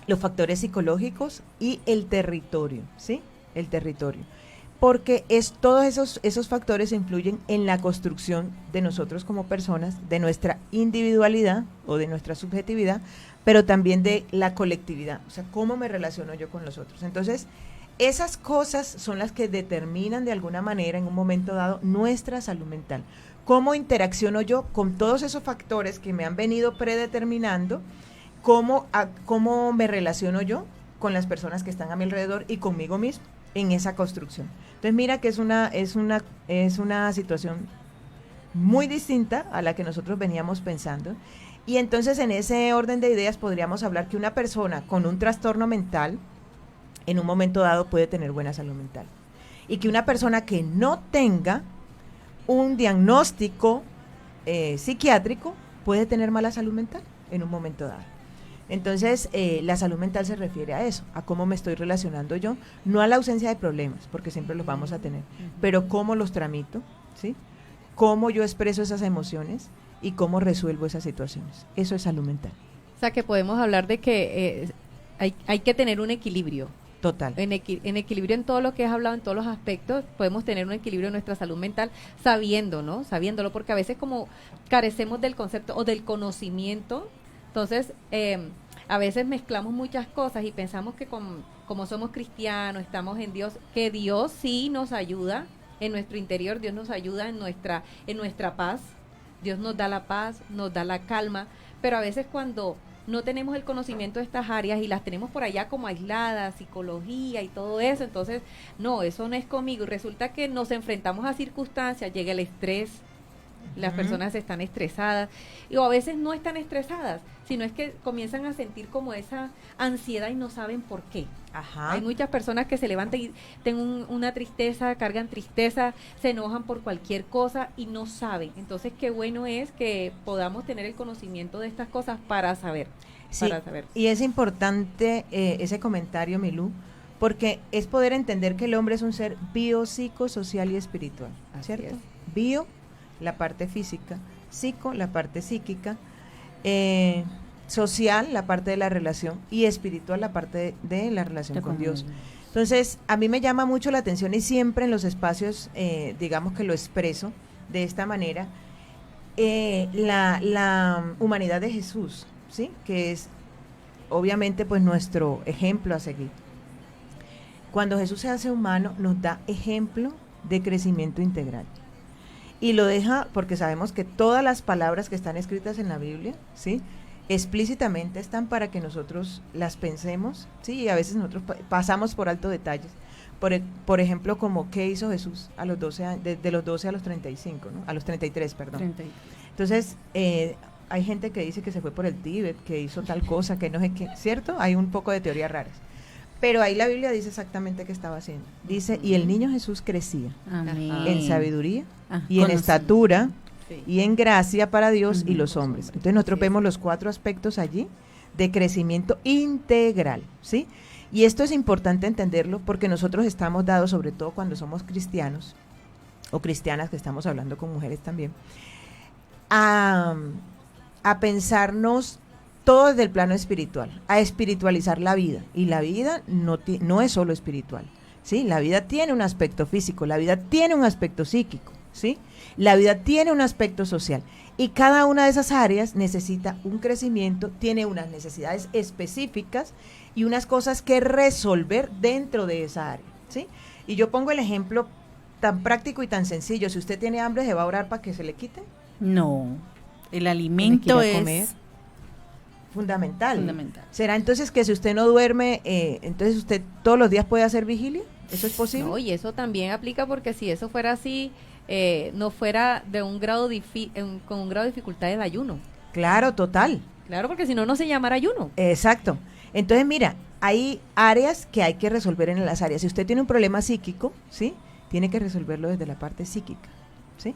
S6: los factores psicológicos y el territorio, ¿sí? El territorio. Porque todos esos factores influyen en la construcción de nosotros como personas, de nuestra individualidad o de nuestra subjetividad, pero también de la colectividad, o sea, cómo me relaciono yo con los otros. Entonces, esas cosas son las que determinan de alguna manera en un momento dado nuestra salud mental. Cómo interacciono yo con todos esos factores que me han venido predeterminando, cómo me relaciono yo con las personas que están a mi alrededor y conmigo mismo en esa construcción. Entonces mira que es una situación muy distinta a la que nosotros veníamos pensando, y entonces en ese orden de ideas podríamos hablar que una persona con un trastorno mental en un momento dado puede tener buena salud mental, y que una persona que no tenga un diagnóstico psiquiátrico puede tener mala salud mental en un momento dado. Entonces, la salud mental se refiere a eso, a cómo me estoy relacionando yo, no a la ausencia de problemas, porque siempre los vamos a tener, pero cómo los tramito, ¿sí? Cómo yo expreso esas emociones y cómo resuelvo esas situaciones. Eso es salud mental.
S5: O sea, que podemos hablar de que hay que tener un equilibrio.
S6: Total.
S5: En equilibrio en todo lo que has hablado, en todos los aspectos, podemos tener un equilibrio en nuestra salud mental sabiéndolo, porque a veces como carecemos del concepto o del conocimiento Entonces, a veces mezclamos muchas cosas y pensamos que como somos cristianos, estamos en Dios, que Dios sí nos ayuda en nuestro interior, Dios nos ayuda en nuestra paz, Dios nos da la paz, nos da la calma, pero a veces cuando no tenemos el conocimiento de estas áreas y las tenemos por allá como aisladas, psicología y todo eso, entonces, no, eso no es conmigo, y resulta que nos enfrentamos a circunstancias, llega el estrés, las personas están estresadas, o a veces no están estresadas, sino es que comienzan a sentir como esa ansiedad y no saben por qué.
S6: Ajá.
S5: Hay muchas personas que se levantan y tienen una tristeza, cargan tristeza, se enojan por cualquier cosa y no saben. Entonces, qué bueno es que podamos tener el conocimiento de estas cosas para saber.
S6: Sí,
S5: para saber.
S6: y es importante ese comentario, Milú, porque es poder entender que el hombre es un ser biopsicosocial y espiritual,
S5: Así
S6: ¿cierto?
S5: es.
S6: Bio, la parte física, psico, la parte psíquica, social, la parte de la relación, y espiritual, la parte de la relación con Dios. Entonces, a mí me llama mucho la atención y siempre en los espacios, digamos que lo expreso de esta manera, la humanidad de Jesús, ¿sí? Que es obviamente pues nuestro ejemplo a seguir. Cuando Jesús se hace humano, nos da ejemplo de crecimiento integral. Y lo deja porque sabemos que todas las palabras que están escritas en la Biblia, ¿sí?, explícitamente están para que nosotros las pensemos, ¿sí? Y a veces nosotros pasamos por alto detalles. Por ejemplo, como qué hizo Jesús a los 12 años, de los 12 a los 35, ¿no? A los 33, perdón. 33. Entonces, hay gente que dice que se fue por el Tíbet, que hizo tal cosa, que no sé qué, ¿cierto? Hay un poco de teorías raras. Pero ahí la Biblia dice exactamente qué estaba haciendo. Dice, y el niño Jesús crecía en sabiduría y en estatura y en gracia para Dios y los hombres. Entonces nosotros vemos los 4 aspectos allí de crecimiento integral, ¿sí? Y esto es importante entenderlo porque nosotros estamos dados, sobre todo cuando somos cristianos o cristianas, que estamos hablando con mujeres también, a pensarnos todo desde el plano espiritual, a espiritualizar la vida. Y la vida no es solo espiritual, ¿sí? La vida tiene un aspecto físico, la vida tiene un aspecto psíquico, ¿sí? La vida tiene un aspecto social. Y cada una de esas áreas necesita un crecimiento, tiene unas necesidades específicas y unas cosas que resolver dentro de esa área, ¿sí? Y yo pongo el ejemplo tan práctico y tan sencillo. Si usted tiene hambre, ¿se va a orar para que se le quite?
S4: No, el alimento es
S5: comer.
S6: Fundamental. ¿Será entonces que si usted no duerme, entonces usted todos los días puede hacer vigilia? ¿Eso es posible?
S5: No, y eso también aplica porque si eso fuera así, no fuera de un grado con un grado de dificultad del ayuno.
S6: Claro, total.
S5: Claro, porque si no, no se llamara ayuno.
S6: Exacto. Entonces, mira, hay áreas que hay que resolver en las áreas. Si usted tiene un problema psíquico, ¿sí?, tiene que resolverlo desde la parte psíquica, ¿sí?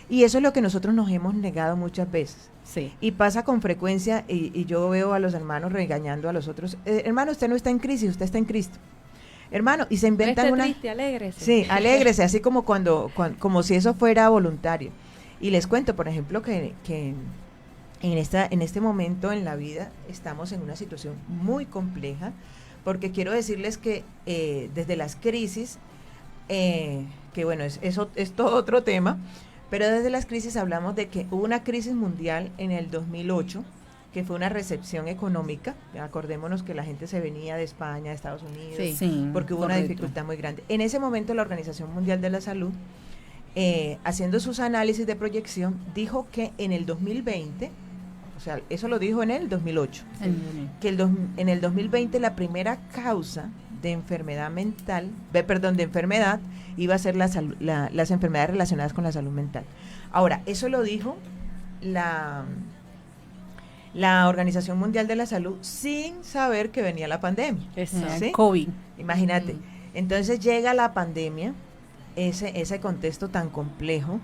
S6: Y eso es lo que nosotros nos hemos negado muchas veces.
S5: Sí.
S6: Y pasa con frecuencia, y yo veo a los hermanos regañando a los otros. Hermano, usted no está en crisis, usted está en Cristo. Hermano, y se inventan
S5: no esté triste, alégrese.
S6: Sí, alégrese, así como como si eso fuera voluntario. Y les cuento, por ejemplo, que en este momento en la vida estamos en una situación muy compleja, porque quiero decirles que desde las crisis, que bueno, eso es todo otro tema, pero desde las crisis hablamos de que hubo una crisis mundial en el 2008, que fue una recesión económica. Acordémonos que la gente se venía de España, de Estados Unidos, porque hubo una dificultad muy grande. En ese momento la Organización Mundial de la Salud, haciendo sus análisis de proyección, dijo que en el 2020, o sea, eso lo dijo en el 2008, que en el 2020 la primera causa de enfermedad mental, de enfermedad, iba a ser las enfermedades relacionadas con la salud mental. Ahora, eso lo dijo la Organización Mundial de la Salud sin saber que venía la pandemia. ¿Sí?
S4: COVID.
S6: Imagínate. Entonces llega la pandemia, ese contexto tan complejo,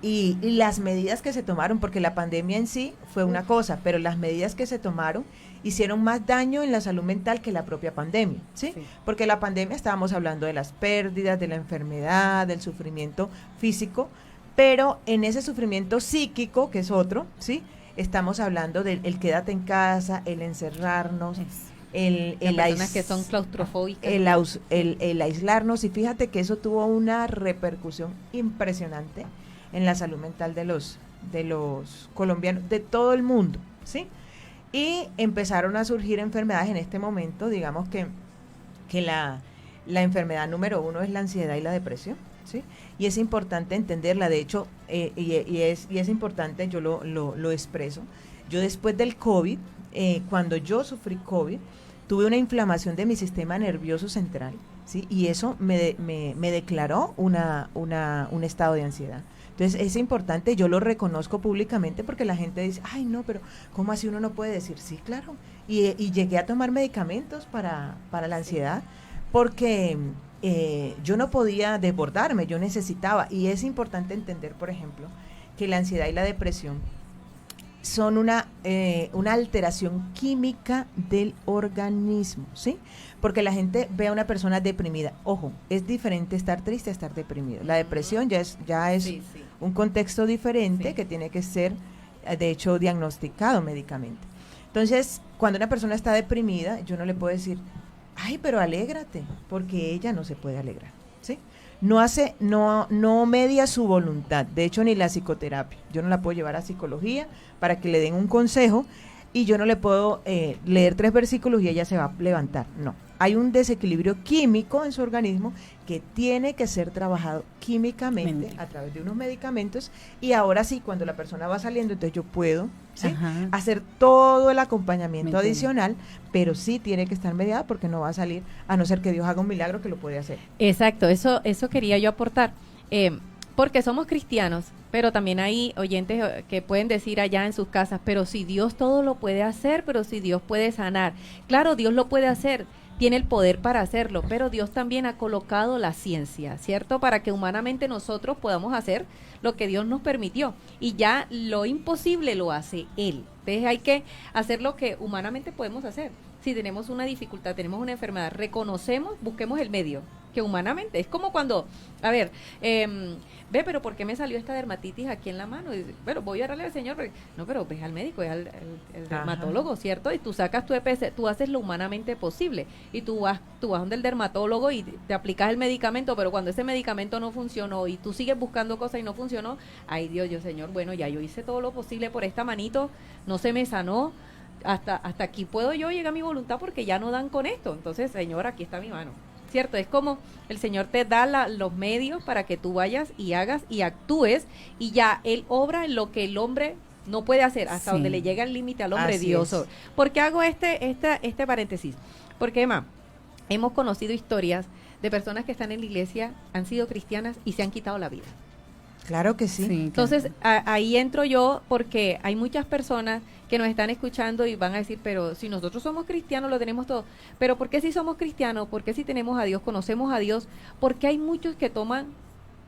S6: y las medidas que se tomaron, porque la pandemia en sí fue una cosa, pero las medidas que se tomaron hicieron más daño en la salud mental que la propia pandemia, ¿sí? Porque la pandemia estábamos hablando de las pérdidas, de la enfermedad, del sufrimiento físico, pero en ese sufrimiento psíquico, que es otro, ¿sí?, estamos hablando del quédate en casa, el encerrarnos, el
S5: personas que son claustrofóbicas,
S6: el aislarnos, y fíjate que eso tuvo una repercusión impresionante en la salud mental de los colombianos, de todo el mundo, ¿sí? Y empezaron a surgir enfermedades en este momento, digamos que la enfermedad número 1 es la ansiedad y la depresión, ¿sí? Y es importante entenderla, de hecho, y es importante, yo lo expreso. Yo después del COVID, cuando yo sufrí COVID, tuve una inflamación de mi sistema nervioso central, ¿sí? Y eso me declaró un estado de ansiedad. Entonces es importante, yo lo reconozco públicamente porque la gente dice, ay no, pero ¿cómo así uno no puede decir? Sí, claro. Y llegué a tomar medicamentos para la ansiedad porque yo no podía desbordarme, yo necesitaba. Y es importante entender, por ejemplo, que la ansiedad y la depresión son una alteración química del organismo, ¿sí? Porque la gente ve a una persona deprimida. Ojo, es diferente estar triste a estar deprimido. La depresión ya es
S5: Sí, sí.
S6: un contexto diferente
S5: Sí.
S6: que tiene que ser, de hecho, diagnosticado médicamente. Entonces, cuando una persona está deprimida, yo no le puedo decir, ay, pero alégrate, porque ella no se puede alegrar, ¿sí? No media su voluntad, de hecho ni la psicoterapia, yo no la puedo llevar a psicología para que le den un consejo y yo no le puedo leer 3 versículos y ella se va a levantar, no. Hay un desequilibrio químico en su organismo que tiene que ser trabajado químicamente a través de unos medicamentos y ahora sí, cuando la persona va saliendo, entonces yo puedo, ¿sí?, hacer todo el acompañamiento adicional, pero sí tiene que estar mediada porque no va a salir, a no ser que Dios haga un milagro que lo puede hacer.
S5: Exacto, eso quería yo aportar, porque somos cristianos, pero también hay oyentes que pueden decir allá en sus casas, pero si Dios todo lo puede hacer, pero si Dios puede sanar, claro, Dios lo puede hacer, tiene el poder para hacerlo, pero Dios también ha colocado la ciencia, ¿cierto? Para que humanamente nosotros podamos hacer lo que Dios nos permitió, y ya lo imposible lo hace Él. Entonces hay que hacer lo que humanamente podemos hacer. Si tenemos una dificultad, tenemos una enfermedad, reconocemos, busquemos el medio, que humanamente, es como cuando, a ver, ve, pero ¿por qué me salió esta dermatitis aquí en la mano? Y, bueno, voy a orarle al Señor, no, pero ves al médico, es al dermatólogo, ¿cierto? Y tú sacas tu EPS, tú haces lo humanamente posible, y tú vas donde el dermatólogo y te aplicas el medicamento, pero cuando ese medicamento no funcionó y tú sigues buscando cosas y no funcionó, ay Dios, Señor, bueno, ya yo hice todo lo posible por esta manito, no se me sanó, hasta aquí puedo yo llegar a mi voluntad porque ya no dan con esto, entonces Señor, aquí está mi mano, ¿cierto? Es como el Señor te da los medios para que tú vayas y hagas y actúes, y ya Él obra en lo que el hombre no puede hacer, hasta donde le llega el límite al hombre.
S6: Así
S5: Dios.
S6: es.
S5: ¿Por qué hago este paréntesis? Porque, Emma, hemos conocido historias de personas que están en la iglesia, han sido cristianas y se han quitado la vida.
S6: Claro que sí.
S5: Entonces, ahí entro yo, porque hay muchas personas que nos están escuchando y van a decir, pero si nosotros somos cristianos, lo tenemos todo. Pero ¿por qué si somos cristianos? ¿Por qué si tenemos a Dios, conocemos a Dios? Porque hay muchos que toman,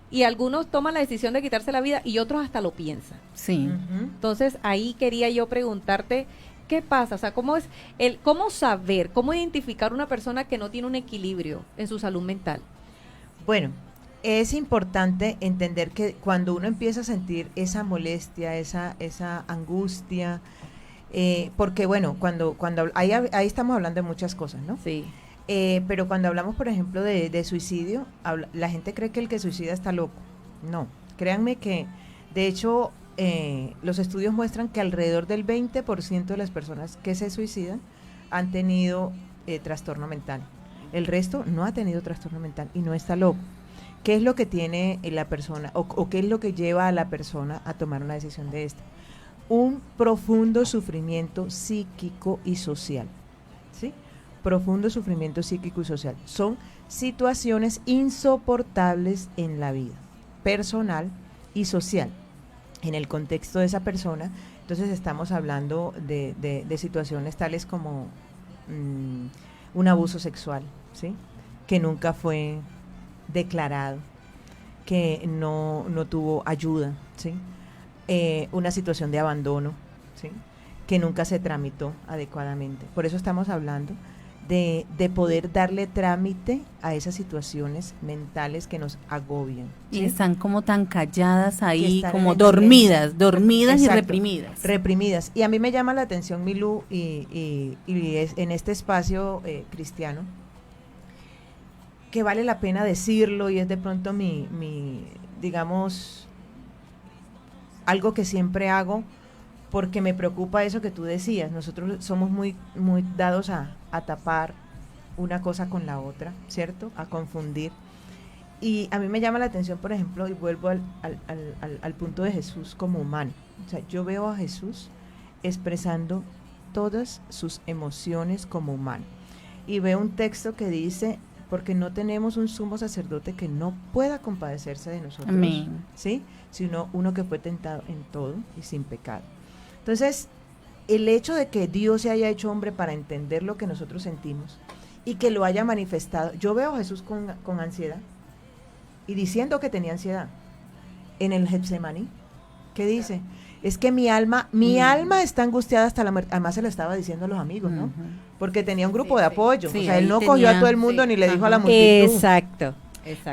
S5: y algunos toman la decisión de quitarse la vida y otros hasta lo piensan.
S4: Sí.
S5: Entonces, ahí quería yo preguntarte, ¿qué pasa? O sea, ¿cómo saber, cómo identificar una persona que no tiene un equilibrio en su salud mental?
S6: Bueno, es importante entender que cuando uno empieza a sentir esa molestia, esa angustia, porque bueno, cuando ahí estamos hablando de muchas cosas, ¿no?
S5: Sí.
S6: Pero cuando hablamos, por ejemplo, de suicidio, la gente cree que el que suicida está loco. No, créanme que, de hecho, los estudios muestran que alrededor del 20% de las personas que se suicidan han tenido trastorno mental. El resto no ha tenido trastorno mental y no está loco. ¿Qué es lo que tiene la persona o qué es lo que lleva a la persona a tomar una decisión de esta? Un profundo sufrimiento psíquico y social, ¿sí? Profundo sufrimiento psíquico y social. Son situaciones insoportables en la vida personal y social. En el contexto de esa persona, entonces estamos hablando de situaciones tales como un abuso sexual, ¿sí?, que nunca fue declarado, que no tuvo ayuda, ¿sí?, una situación de abandono, ¿sí?, que nunca se tramitó adecuadamente. Por eso estamos hablando de poder darle trámite a esas situaciones mentales que nos agobian, ¿sí?
S4: Y están como tan calladas ahí, como
S6: en
S4: dormidas y
S6: Exacto,
S4: reprimidas.
S6: Reprimidas. Y a mí me llama la atención, Milú, y es en este espacio cristiano, que vale la pena decirlo, y es de pronto mi digamos, algo que siempre hago porque me preocupa eso que tú decías. Nosotros somos muy, muy dados a tapar una cosa con la otra, ¿cierto? A confundir. Y a mí me llama la atención, por ejemplo, y vuelvo al punto de Jesús como humano. O sea, yo veo a Jesús expresando todas sus emociones como humano. Y veo un texto que dice, porque no tenemos un sumo sacerdote que no pueda compadecerse de nosotros,
S4: Amén.
S6: ¿sí? Sino uno que fue tentado en todo y sin pecado. Entonces, el hecho de que Dios se haya hecho hombre para entender lo que nosotros sentimos y que lo haya manifestado, yo veo a Jesús con ansiedad y diciendo que tenía ansiedad en el Getsemaní. ¿Qué dice? Es que mi alma está angustiada hasta la muerte. Además se lo estaba diciendo a los amigos, ¿no? Porque tenía un grupo de apoyo.
S4: Sí,
S6: o sea, él no
S4: ahí
S6: cogió a
S4: tenía-
S6: todo el mundo
S4: sí,
S6: ni le dijo a la
S4: ajá.
S6: multitud.
S5: Exacto.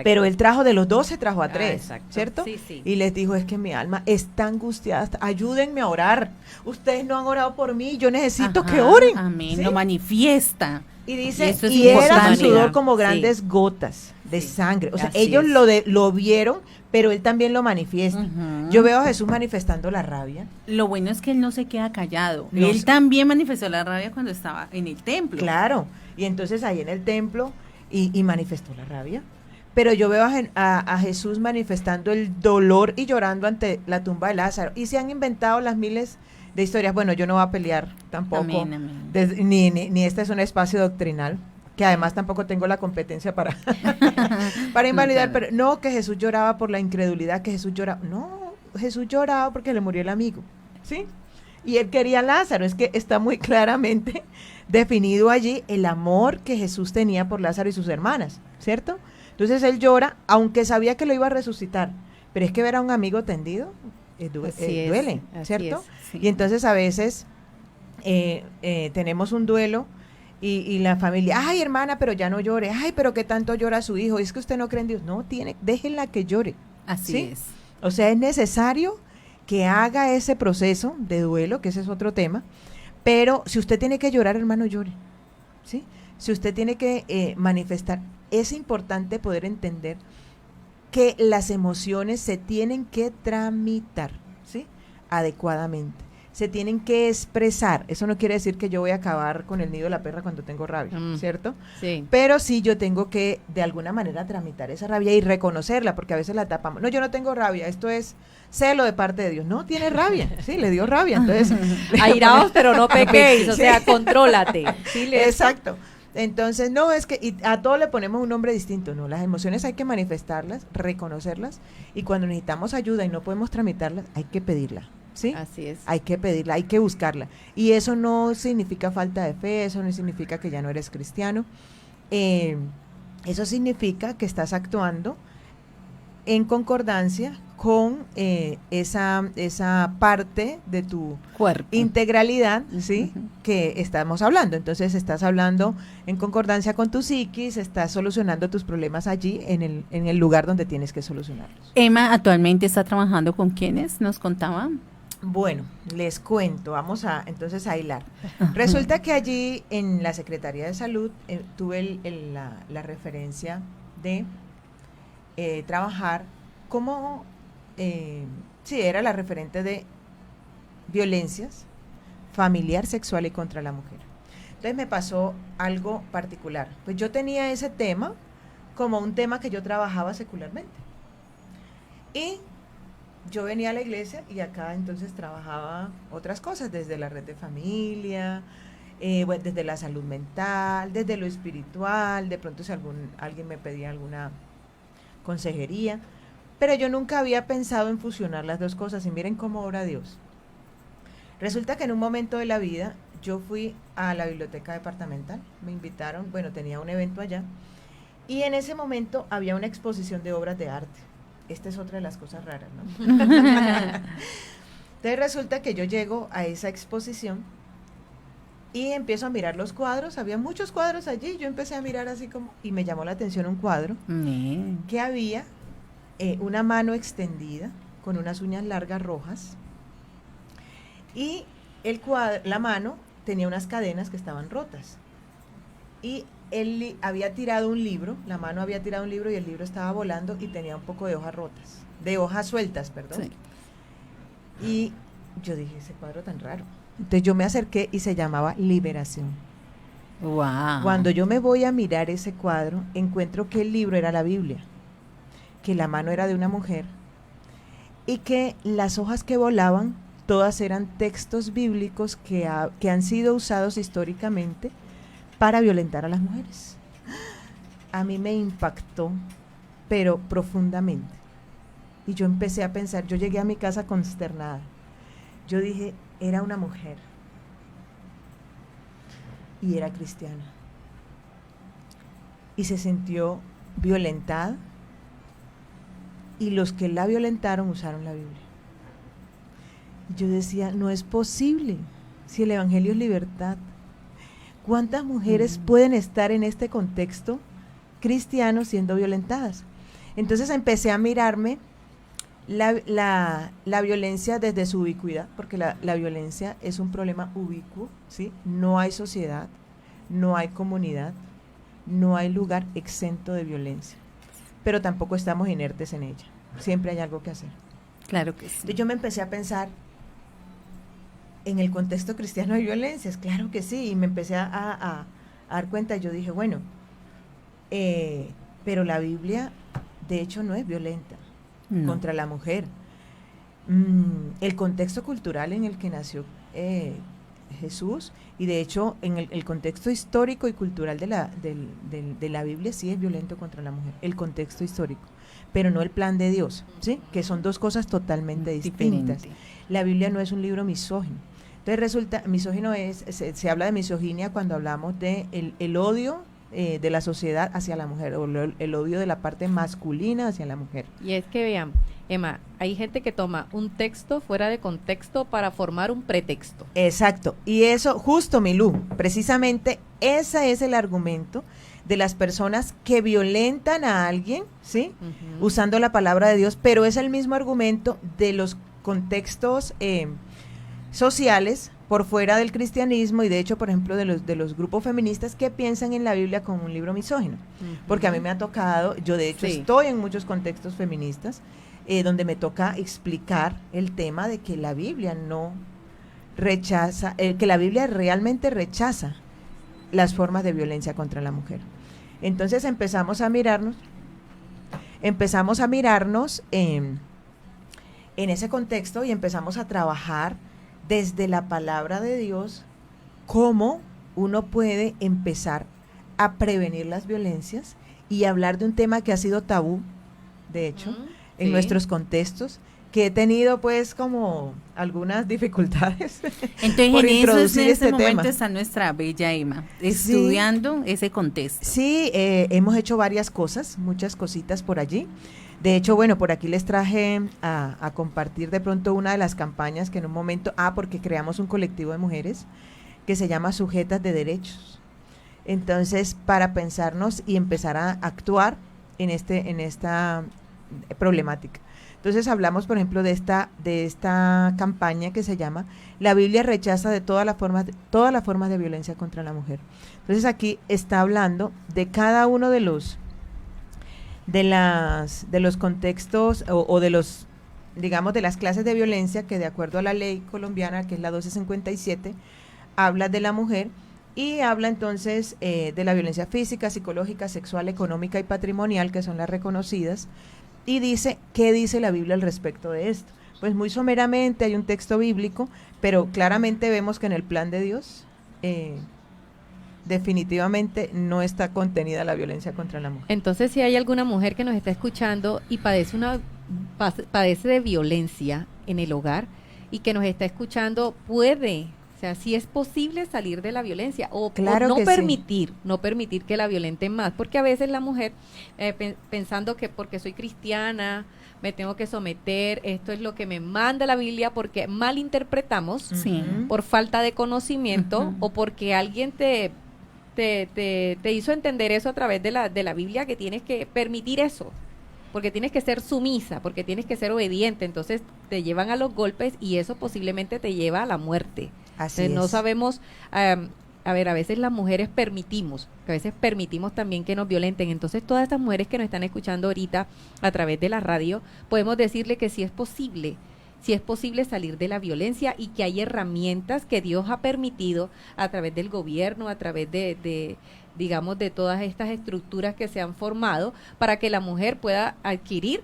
S6: Pero él trajo de los 12, trajo a 3,
S5: exacto.
S6: ¿cierto?
S5: Sí, sí.
S6: Y les dijo, es que mi alma está angustiada, ayúdenme a orar. Ustedes no han orado por mí, yo necesito
S4: Ajá,
S6: que oren.
S4: Amén,
S6: ¿Sí?
S4: lo manifiesta.
S6: Y dice,
S4: eso es
S6: y era su
S4: importante.
S6: sudor como
S4: Sí.
S6: grandes gotas de
S4: Sí,
S6: sangre. O sea,
S4: así
S6: ellos
S4: es.
S6: lo vieron, pero él también lo manifiesta.
S4: Ujú.
S6: Yo veo a Jesús manifestando la rabia.
S4: Lo bueno es que él no se queda callado.
S6: No
S4: Él
S6: se-
S4: también manifestó la rabia cuando estaba en el templo.
S6: Claro. Y entonces ahí en el templo, y manifestó la rabia. Pero yo veo a Jesús manifestando el dolor y llorando ante la tumba de Lázaro. Y se han inventado las miles de historias. Bueno, yo no voy a pelear tampoco.
S4: Amén, amén.
S6: Ni este es un espacio doctrinal, que además tampoco tengo la competencia para, para invalidar.
S4: claro.
S6: Pero no, que Jesús lloraba por la incredulidad, que Jesús lloraba. No, Jesús lloraba porque le murió el amigo. ¿Sí? Y él quería a Lázaro. Es que está muy claramente definido allí el amor que Jesús tenía por Lázaro y sus hermanas, ¿cierto? Entonces él llora, aunque sabía que lo iba a resucitar, pero es que ver a un amigo tendido
S5: Así es,
S6: duele,
S5: así
S6: ¿cierto?
S5: es.
S4: Sí.
S6: Y entonces a veces tenemos un duelo y la familia, ay hermana, pero ya no llore, ay, pero qué tanto llora su hijo, es que usted no cree en Dios, no, déjenla que llore.
S4: Así
S6: ¿Sí?
S4: es.
S6: O sea, es necesario que haga ese proceso de duelo, que ese es otro tema, pero si usted tiene que llorar, hermano, llore, ¿sí? Si usted tiene que manifestar, es importante poder entender que las emociones se tienen que tramitar, ¿sí? Adecuadamente. Se tienen que expresar. Eso no quiere decir que yo voy a acabar con el nido de la perra cuando tengo rabia, ¿cierto?
S5: Sí.
S6: Pero sí yo tengo que de alguna manera tramitar esa rabia y reconocerla, porque a veces la tapamos. No, yo no tengo rabia, esto es celo de parte de Dios. No, tiene rabia, sí, le dio rabia. Entonces,
S5: Airaos, pero no pequéis, o
S6: Sí.
S5: sea, contrólate. Sí,
S6: exacto. Entonces, no, es que a todo le ponemos un nombre distinto, ¿no? Las emociones hay que manifestarlas, reconocerlas, y cuando necesitamos ayuda y no podemos tramitarlas, hay que pedirla, ¿sí?
S5: Así es.
S6: Hay que pedirla, hay que buscarla. Y eso no significa falta de fe, eso no significa que ya no eres cristiano. Eso significa que estás actuando en concordancia con esa parte de tu
S4: Cuerpo.
S6: integralidad, ¿sí? Que estamos hablando. Entonces estás hablando en concordancia con tu psiquis, estás solucionando tus problemas allí en el lugar donde tienes que solucionarlos.
S4: Emma actualmente está trabajando con quienes nos contaban.
S6: Bueno, les cuento, vamos entonces a hilar. Resulta que allí en la Secretaría de Salud tuve la referencia de trabajar como, sí, era la referente de violencias familiar, sexual y contra la mujer. Entonces me pasó algo particular. Pues yo tenía ese tema como un tema que yo trabajaba secularmente. Y yo venía a la iglesia y acá entonces trabajaba otras cosas, desde la red de familia, bueno, desde la salud mental, desde lo espiritual, de pronto si alguien me pedía alguna consejería, pero yo nunca había pensado en fusionar las dos cosas y miren cómo obra Dios. Resulta que en un momento de la vida yo fui a la biblioteca departamental, me invitaron, bueno, tenía un evento allá, y en ese momento había una exposición de obras de arte. Esta es otra de las cosas raras, ¿no? Entonces resulta que yo llego a esa exposición y empiezo a mirar los cuadros, había muchos cuadros allí, yo empecé a mirar así como, y me llamó la atención un cuadro que había una mano extendida con unas uñas largas rojas y la mano tenía unas cadenas que estaban rotas y él había tirado un libro, la mano había tirado un libro y el libro estaba volando y tenía un poco de hojas rotas, de hojas sueltas, perdón.
S4: Sí.
S6: Y Yo dije, ese cuadro tan raro. Entonces yo me acerqué y se llamaba Liberación.
S4: Wow.
S6: Cuando yo me voy a mirar ese cuadro, encuentro que el libro era la Biblia, que la mano era de una mujer y que las hojas que volaban todas eran textos bíblicos que han sido usados históricamente para violentar a las mujeres. A mí me impactó, pero profundamente. Y yo empecé a pensar, yo llegué a mi casa consternada. Yo dije, era una mujer y era cristiana. Y se sintió violentada y los que la violentaron usaron la Biblia. Yo decía, no es posible, si el Evangelio es libertad. ¿Cuántas mujeres pueden estar en este contexto cristiano siendo violentadas? Entonces empecé a mirarme la violencia desde su ubicuidad, porque la violencia es un problema ubicuo, ¿sí? No hay sociedad, no hay comunidad, no hay lugar exento de violencia, pero tampoco estamos inertes en ella, siempre hay algo que hacer.
S4: Claro que sí.
S6: Entonces yo me empecé a pensar, ¿en el contexto cristiano hay violencias? Claro que sí, y me empecé a dar cuenta, yo dije, bueno, pero la Biblia de hecho no es violenta contra la mujer. El contexto cultural en el que nació Jesús, y de hecho en el contexto histórico y cultural de la Biblia sí es violento contra la mujer, el contexto histórico, pero no el plan de Dios, ¿sí? Que son dos cosas totalmente distintas. La Biblia no es un libro misógino. Entonces resulta, misógino se habla de misoginia cuando hablamos de el odio de la sociedad hacia la mujer, o el odio de la parte masculina hacia la mujer.
S5: Y es que vean, Emma, hay gente que toma un texto fuera de contexto para formar un pretexto.
S6: Exacto, y eso, justo Milú, precisamente ese es el argumento de las personas que violentan a alguien, ¿sí? Usando la palabra de Dios, pero es el mismo argumento de los contextos sociales por fuera del cristianismo, y de hecho, por ejemplo, de los grupos feministas que piensan en la Biblia como un libro misógino, porque a mí me ha tocado, yo de hecho estoy en muchos contextos feministas, donde me toca explicar el tema de que la Biblia no rechaza, que la Biblia realmente rechaza las formas de violencia contra la mujer. Entonces empezamos a mirarnos en ese contexto y empezamos a trabajar desde la palabra de Dios cómo uno puede empezar a prevenir las violencias y hablar de un tema que ha sido tabú, de hecho, en nuestros contextos, que he tenido pues como algunas dificultades.
S4: Entonces
S6: por
S4: en
S6: introducir
S4: este
S6: tema.
S4: momento está nuestra bella Emma, estudiando ese contexto.
S6: Sí, hemos hecho varias cosas, muchas cositas por allí. De hecho, bueno, por aquí les traje a compartir de pronto una de las campañas que en un momento, porque creamos un colectivo de mujeres que se llama Sujetas de Derechos. Entonces, para pensarnos y empezar a actuar en esta problemática. Entonces hablamos, por ejemplo, de esta campaña que se llama La Biblia rechaza de todas las formas de violencia contra la mujer. Entonces aquí está hablando de cada uno de los contextos o de los, digamos, de las clases de violencia que de acuerdo a la ley colombiana, que es la 1257, habla de la mujer y habla entonces de la violencia física, psicológica, sexual, económica y patrimonial, que son las reconocidas, y dice, ¿qué dice la Biblia al respecto de esto? Pues muy someramente hay un texto bíblico, pero claramente vemos que en el plan de Dios definitivamente no está contenida la violencia contra la mujer.
S5: Entonces, si hay alguna mujer que nos está escuchando y padece de violencia en el hogar y que nos está escuchando, o sea, si es posible salir de la violencia o
S6: claro
S5: no
S6: que
S5: permitir que la violenten más, porque a veces la mujer pensando que porque soy cristiana me tengo que someter, esto es lo que me manda la Biblia, porque malinterpretamos por falta de conocimiento o porque alguien te hizo entender eso a través de la Biblia, que tienes que permitir eso, porque tienes que ser sumisa, porque tienes que ser obediente, entonces te llevan a los golpes y eso posiblemente te lleva a la muerte.
S6: Así es.
S5: No sabemos, a veces las mujeres permitimos también que nos violenten, entonces todas estas mujeres que nos están escuchando ahorita a través de la radio, podemos decirle que sí es posible si es posible salir de la violencia y que hay herramientas que Dios ha permitido a través del gobierno, a través digamos, de todas estas estructuras que se han formado para que la mujer pueda adquirir,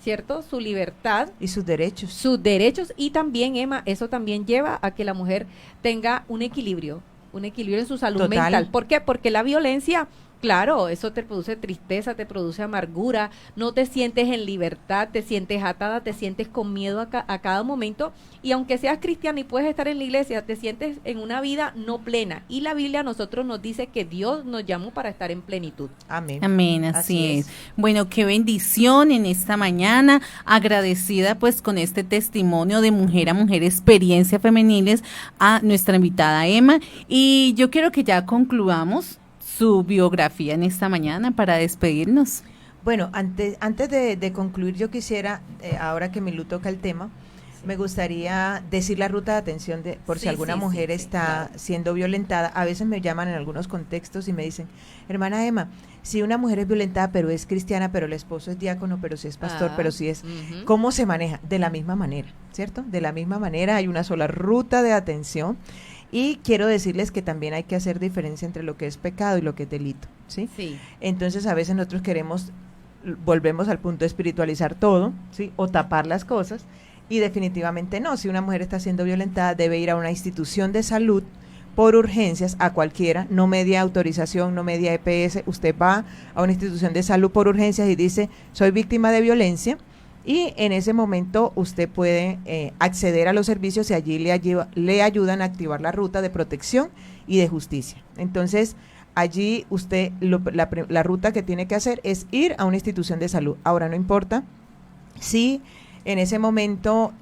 S5: ¿cierto?, su libertad.
S6: Y sus derechos.
S5: Sus derechos, y también, Emma, eso también lleva a que la mujer tenga un equilibrio en su salud
S6: Total.
S5: mental. ¿Por qué? Porque la violencia, claro, eso te produce tristeza, te produce amargura, no te sientes en libertad, te sientes atada, te sientes con miedo a cada momento, y aunque seas cristiana y puedes estar en la iglesia, te sientes en una vida no plena, y la Biblia a nosotros nos dice que Dios nos llamó para estar en plenitud.
S6: Amén.
S4: Amén, así es. Bueno, qué bendición en esta mañana, agradecida pues con este testimonio de Mujer a Mujer, Experiencia Femeniles, a nuestra invitada Emma, y yo quiero que ya concluamos su biografía en esta mañana para despedirnos.
S6: Bueno, antes de concluir, yo quisiera, ahora que Milú toca el tema, me gustaría decir la ruta de atención por si alguna mujer está siendo violentada. A veces me llaman en algunos contextos y me dicen, hermana Emma, si una mujer es violentada, pero es cristiana, pero el esposo es diácono, pero si es pastor, pero si es, ¿cómo se maneja? De la misma manera, ¿cierto? De la misma manera, hay una sola ruta de atención. Y quiero decirles que también hay que hacer diferencia entre lo que es pecado y lo que es delito, ¿sí?
S5: Sí.
S6: Entonces a veces nosotros volvemos al punto de espiritualizar todo, ¿sí? O tapar las cosas, y definitivamente no. Si una mujer está siendo violentada, debe ir a una institución de salud por urgencias, a cualquiera, no media autorización, no media EPS. Usted va a una institución de salud por urgencias y dice, soy víctima de violencia, y en ese momento usted puede acceder a los servicios y allí le ayudan a activar la ruta de protección y de justicia. Entonces, allí usted, la ruta que tiene que hacer es ir a una institución de salud. Ahora, no importa si en ese momento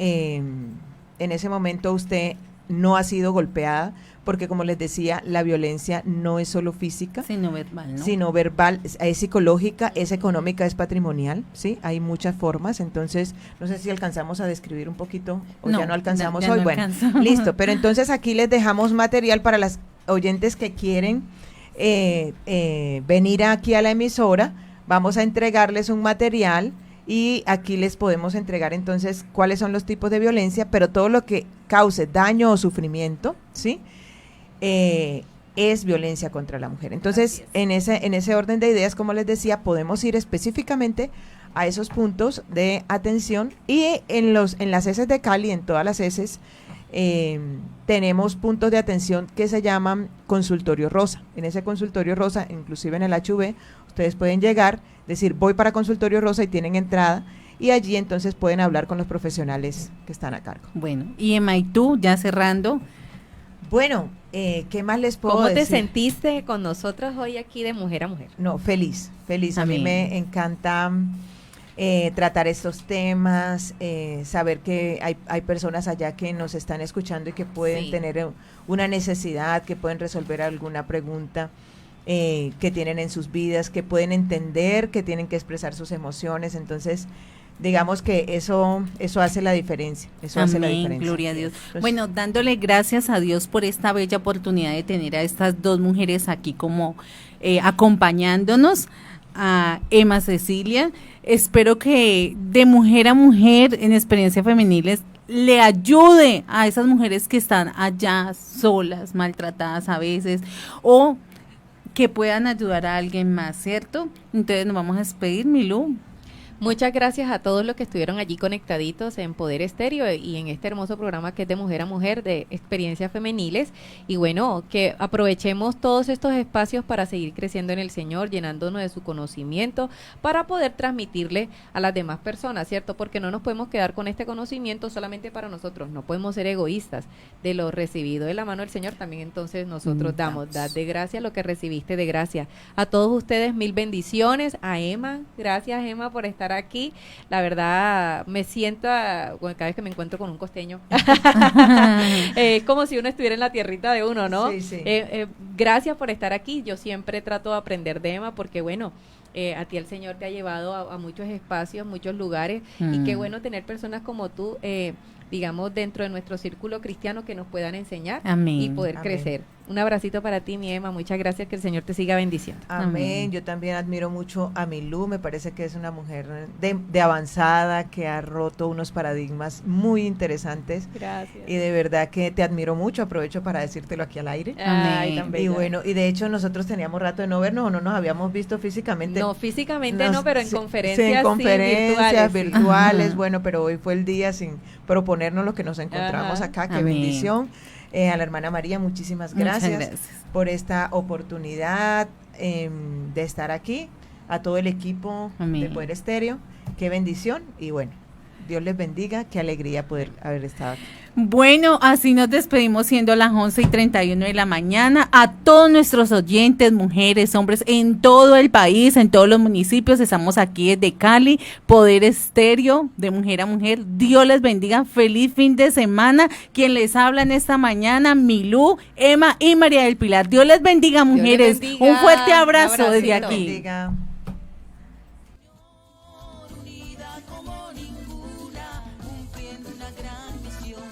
S6: usted no ha sido golpeada, porque como les decía, la violencia no es solo física,
S4: sino verbal, ¿no?
S6: Sino verbal, es psicológica, es económica, es patrimonial, ¿sí? Hay muchas formas. Entonces, no sé si alcanzamos a describir un poquito, o ya no alcanzamos hoy.
S4: No
S6: bueno,
S4: alcanzamos.
S6: Listo, pero entonces aquí les dejamos material para las oyentes que quieren venir aquí a la emisora. Vamos a entregarles un material y aquí les podemos entregar entonces cuáles son los tipos de violencia, pero todo lo que cause daño o sufrimiento, ¿sí?, es violencia contra la mujer. Entonces, en ese orden de ideas, como les decía, podemos ir específicamente a esos puntos de atención, y en las ESES de Cali, en todas las ESES, tenemos puntos de atención que se llaman consultorio rosa. En ese consultorio rosa, inclusive en el HV, ustedes pueden llegar, decir voy para consultorio rosa, y tienen entrada, y allí entonces pueden hablar con los profesionales que están a cargo.
S4: Bueno, y Emma, y tú, ya cerrando.
S6: Bueno, ¿qué más les puedo
S5: ¿Cómo
S6: decir?
S5: te sentiste con nosotros hoy aquí de Mujer a Mujer?
S6: No, feliz. A
S4: Amén.
S6: mí me encanta tratar estos temas, saber que hay personas allá que nos están escuchando y que pueden tener una necesidad, que pueden resolver alguna pregunta que tienen en sus vidas, que pueden entender que tienen que expresar sus emociones. Entonces, digamos que eso hace la diferencia. Eso hace la diferencia.
S4: Gloria a Dios.
S6: Entonces,
S4: Bueno, dándole gracias a Dios por esta bella oportunidad de tener a estas dos mujeres aquí como acompañándonos, a Emma Cecilia. Espero que de Mujer a Mujer en Experiencia Femeniles le ayude a esas mujeres que están allá solas, maltratadas a veces, o que puedan ayudar a alguien más, ¿cierto? Entonces nos vamos a despedir, Milú.
S5: Muchas gracias a todos los que estuvieron allí conectaditos en Poder Estéreo y en este hermoso programa que es de Mujer a Mujer, de Experiencias Femeniles. Y bueno, que aprovechemos todos estos espacios para seguir creciendo en el Señor, llenándonos de su conocimiento, para poder transmitirle a las demás personas, ¿cierto? Porque no nos podemos quedar con este conocimiento solamente para nosotros, no podemos ser egoístas. De lo recibido de la mano del Señor, también entonces nosotros damos de gracia lo que recibiste de gracia. A todos ustedes, mil bendiciones. A Emma, gracias Emma por estar aquí. La verdad me siento bueno, cada vez que me encuentro con un costeño es como si uno estuviera en la tierrita de uno, ¿no?
S6: Sí, sí.
S5: Gracias por estar aquí. Yo siempre trato de aprender de Emma porque bueno, a ti el Señor te ha llevado a muchos espacios, muchos lugares, y qué bueno tener personas como tú digamos dentro de nuestro círculo cristiano que nos puedan enseñar.
S4: Amén.
S5: Y poder
S6: Amén.
S5: crecer. Un abracito para ti, mi Emma. Muchas gracias, que el Señor te siga bendiciendo.
S6: Amén.
S4: Amén.
S6: Yo también admiro mucho a Milú, me parece que es una mujer de avanzada, que ha roto unos paradigmas muy interesantes.
S5: Gracias.
S6: Y de verdad que te admiro mucho, aprovecho para decírtelo aquí al aire.
S5: Ay,
S4: Amén.
S5: tan
S6: Y
S5: bella.
S6: bueno, y de hecho nosotros teníamos rato de no vernos o no nos habíamos visto físicamente.
S5: No, físicamente
S6: Nos-
S5: no, pero en
S6: sí,
S5: conferencias,
S6: sí, en conferencias
S5: virtuales.
S6: virtuales,
S4: Ajá.
S6: bueno, pero hoy fue el día sin proponernos lo que nos encontramos
S5: Ajá.
S6: acá, qué
S4: Amén.
S6: bendición. A la hermana María, muchísimas
S4: Muchas
S6: gracias,
S4: gracias.
S6: por esta oportunidad de estar aquí, a todo el equipo
S4: Amén.
S6: de Poder Estéreo, qué bendición y bueno, Dios les bendiga, qué alegría poder haber estado aquí.
S4: Bueno, así nos despedimos siendo las 11:31 de la mañana. A todos nuestros oyentes, mujeres, hombres, en todo el país, en todos los municipios, estamos aquí desde Cali, Poder Estéreo, de mujer a mujer. Dios les bendiga, feliz fin de semana. Quien les habla en esta mañana, Milú, Emma y María del Pilar. Dios les bendiga,
S5: les
S4: mujeres.
S5: bendiga.
S4: Un fuerte abrazo
S5: Un
S4: desde
S5: abracito.
S4: aquí.
S6: Bendiga.
S7: Unida como ninguna, cumpliendo una gran misión.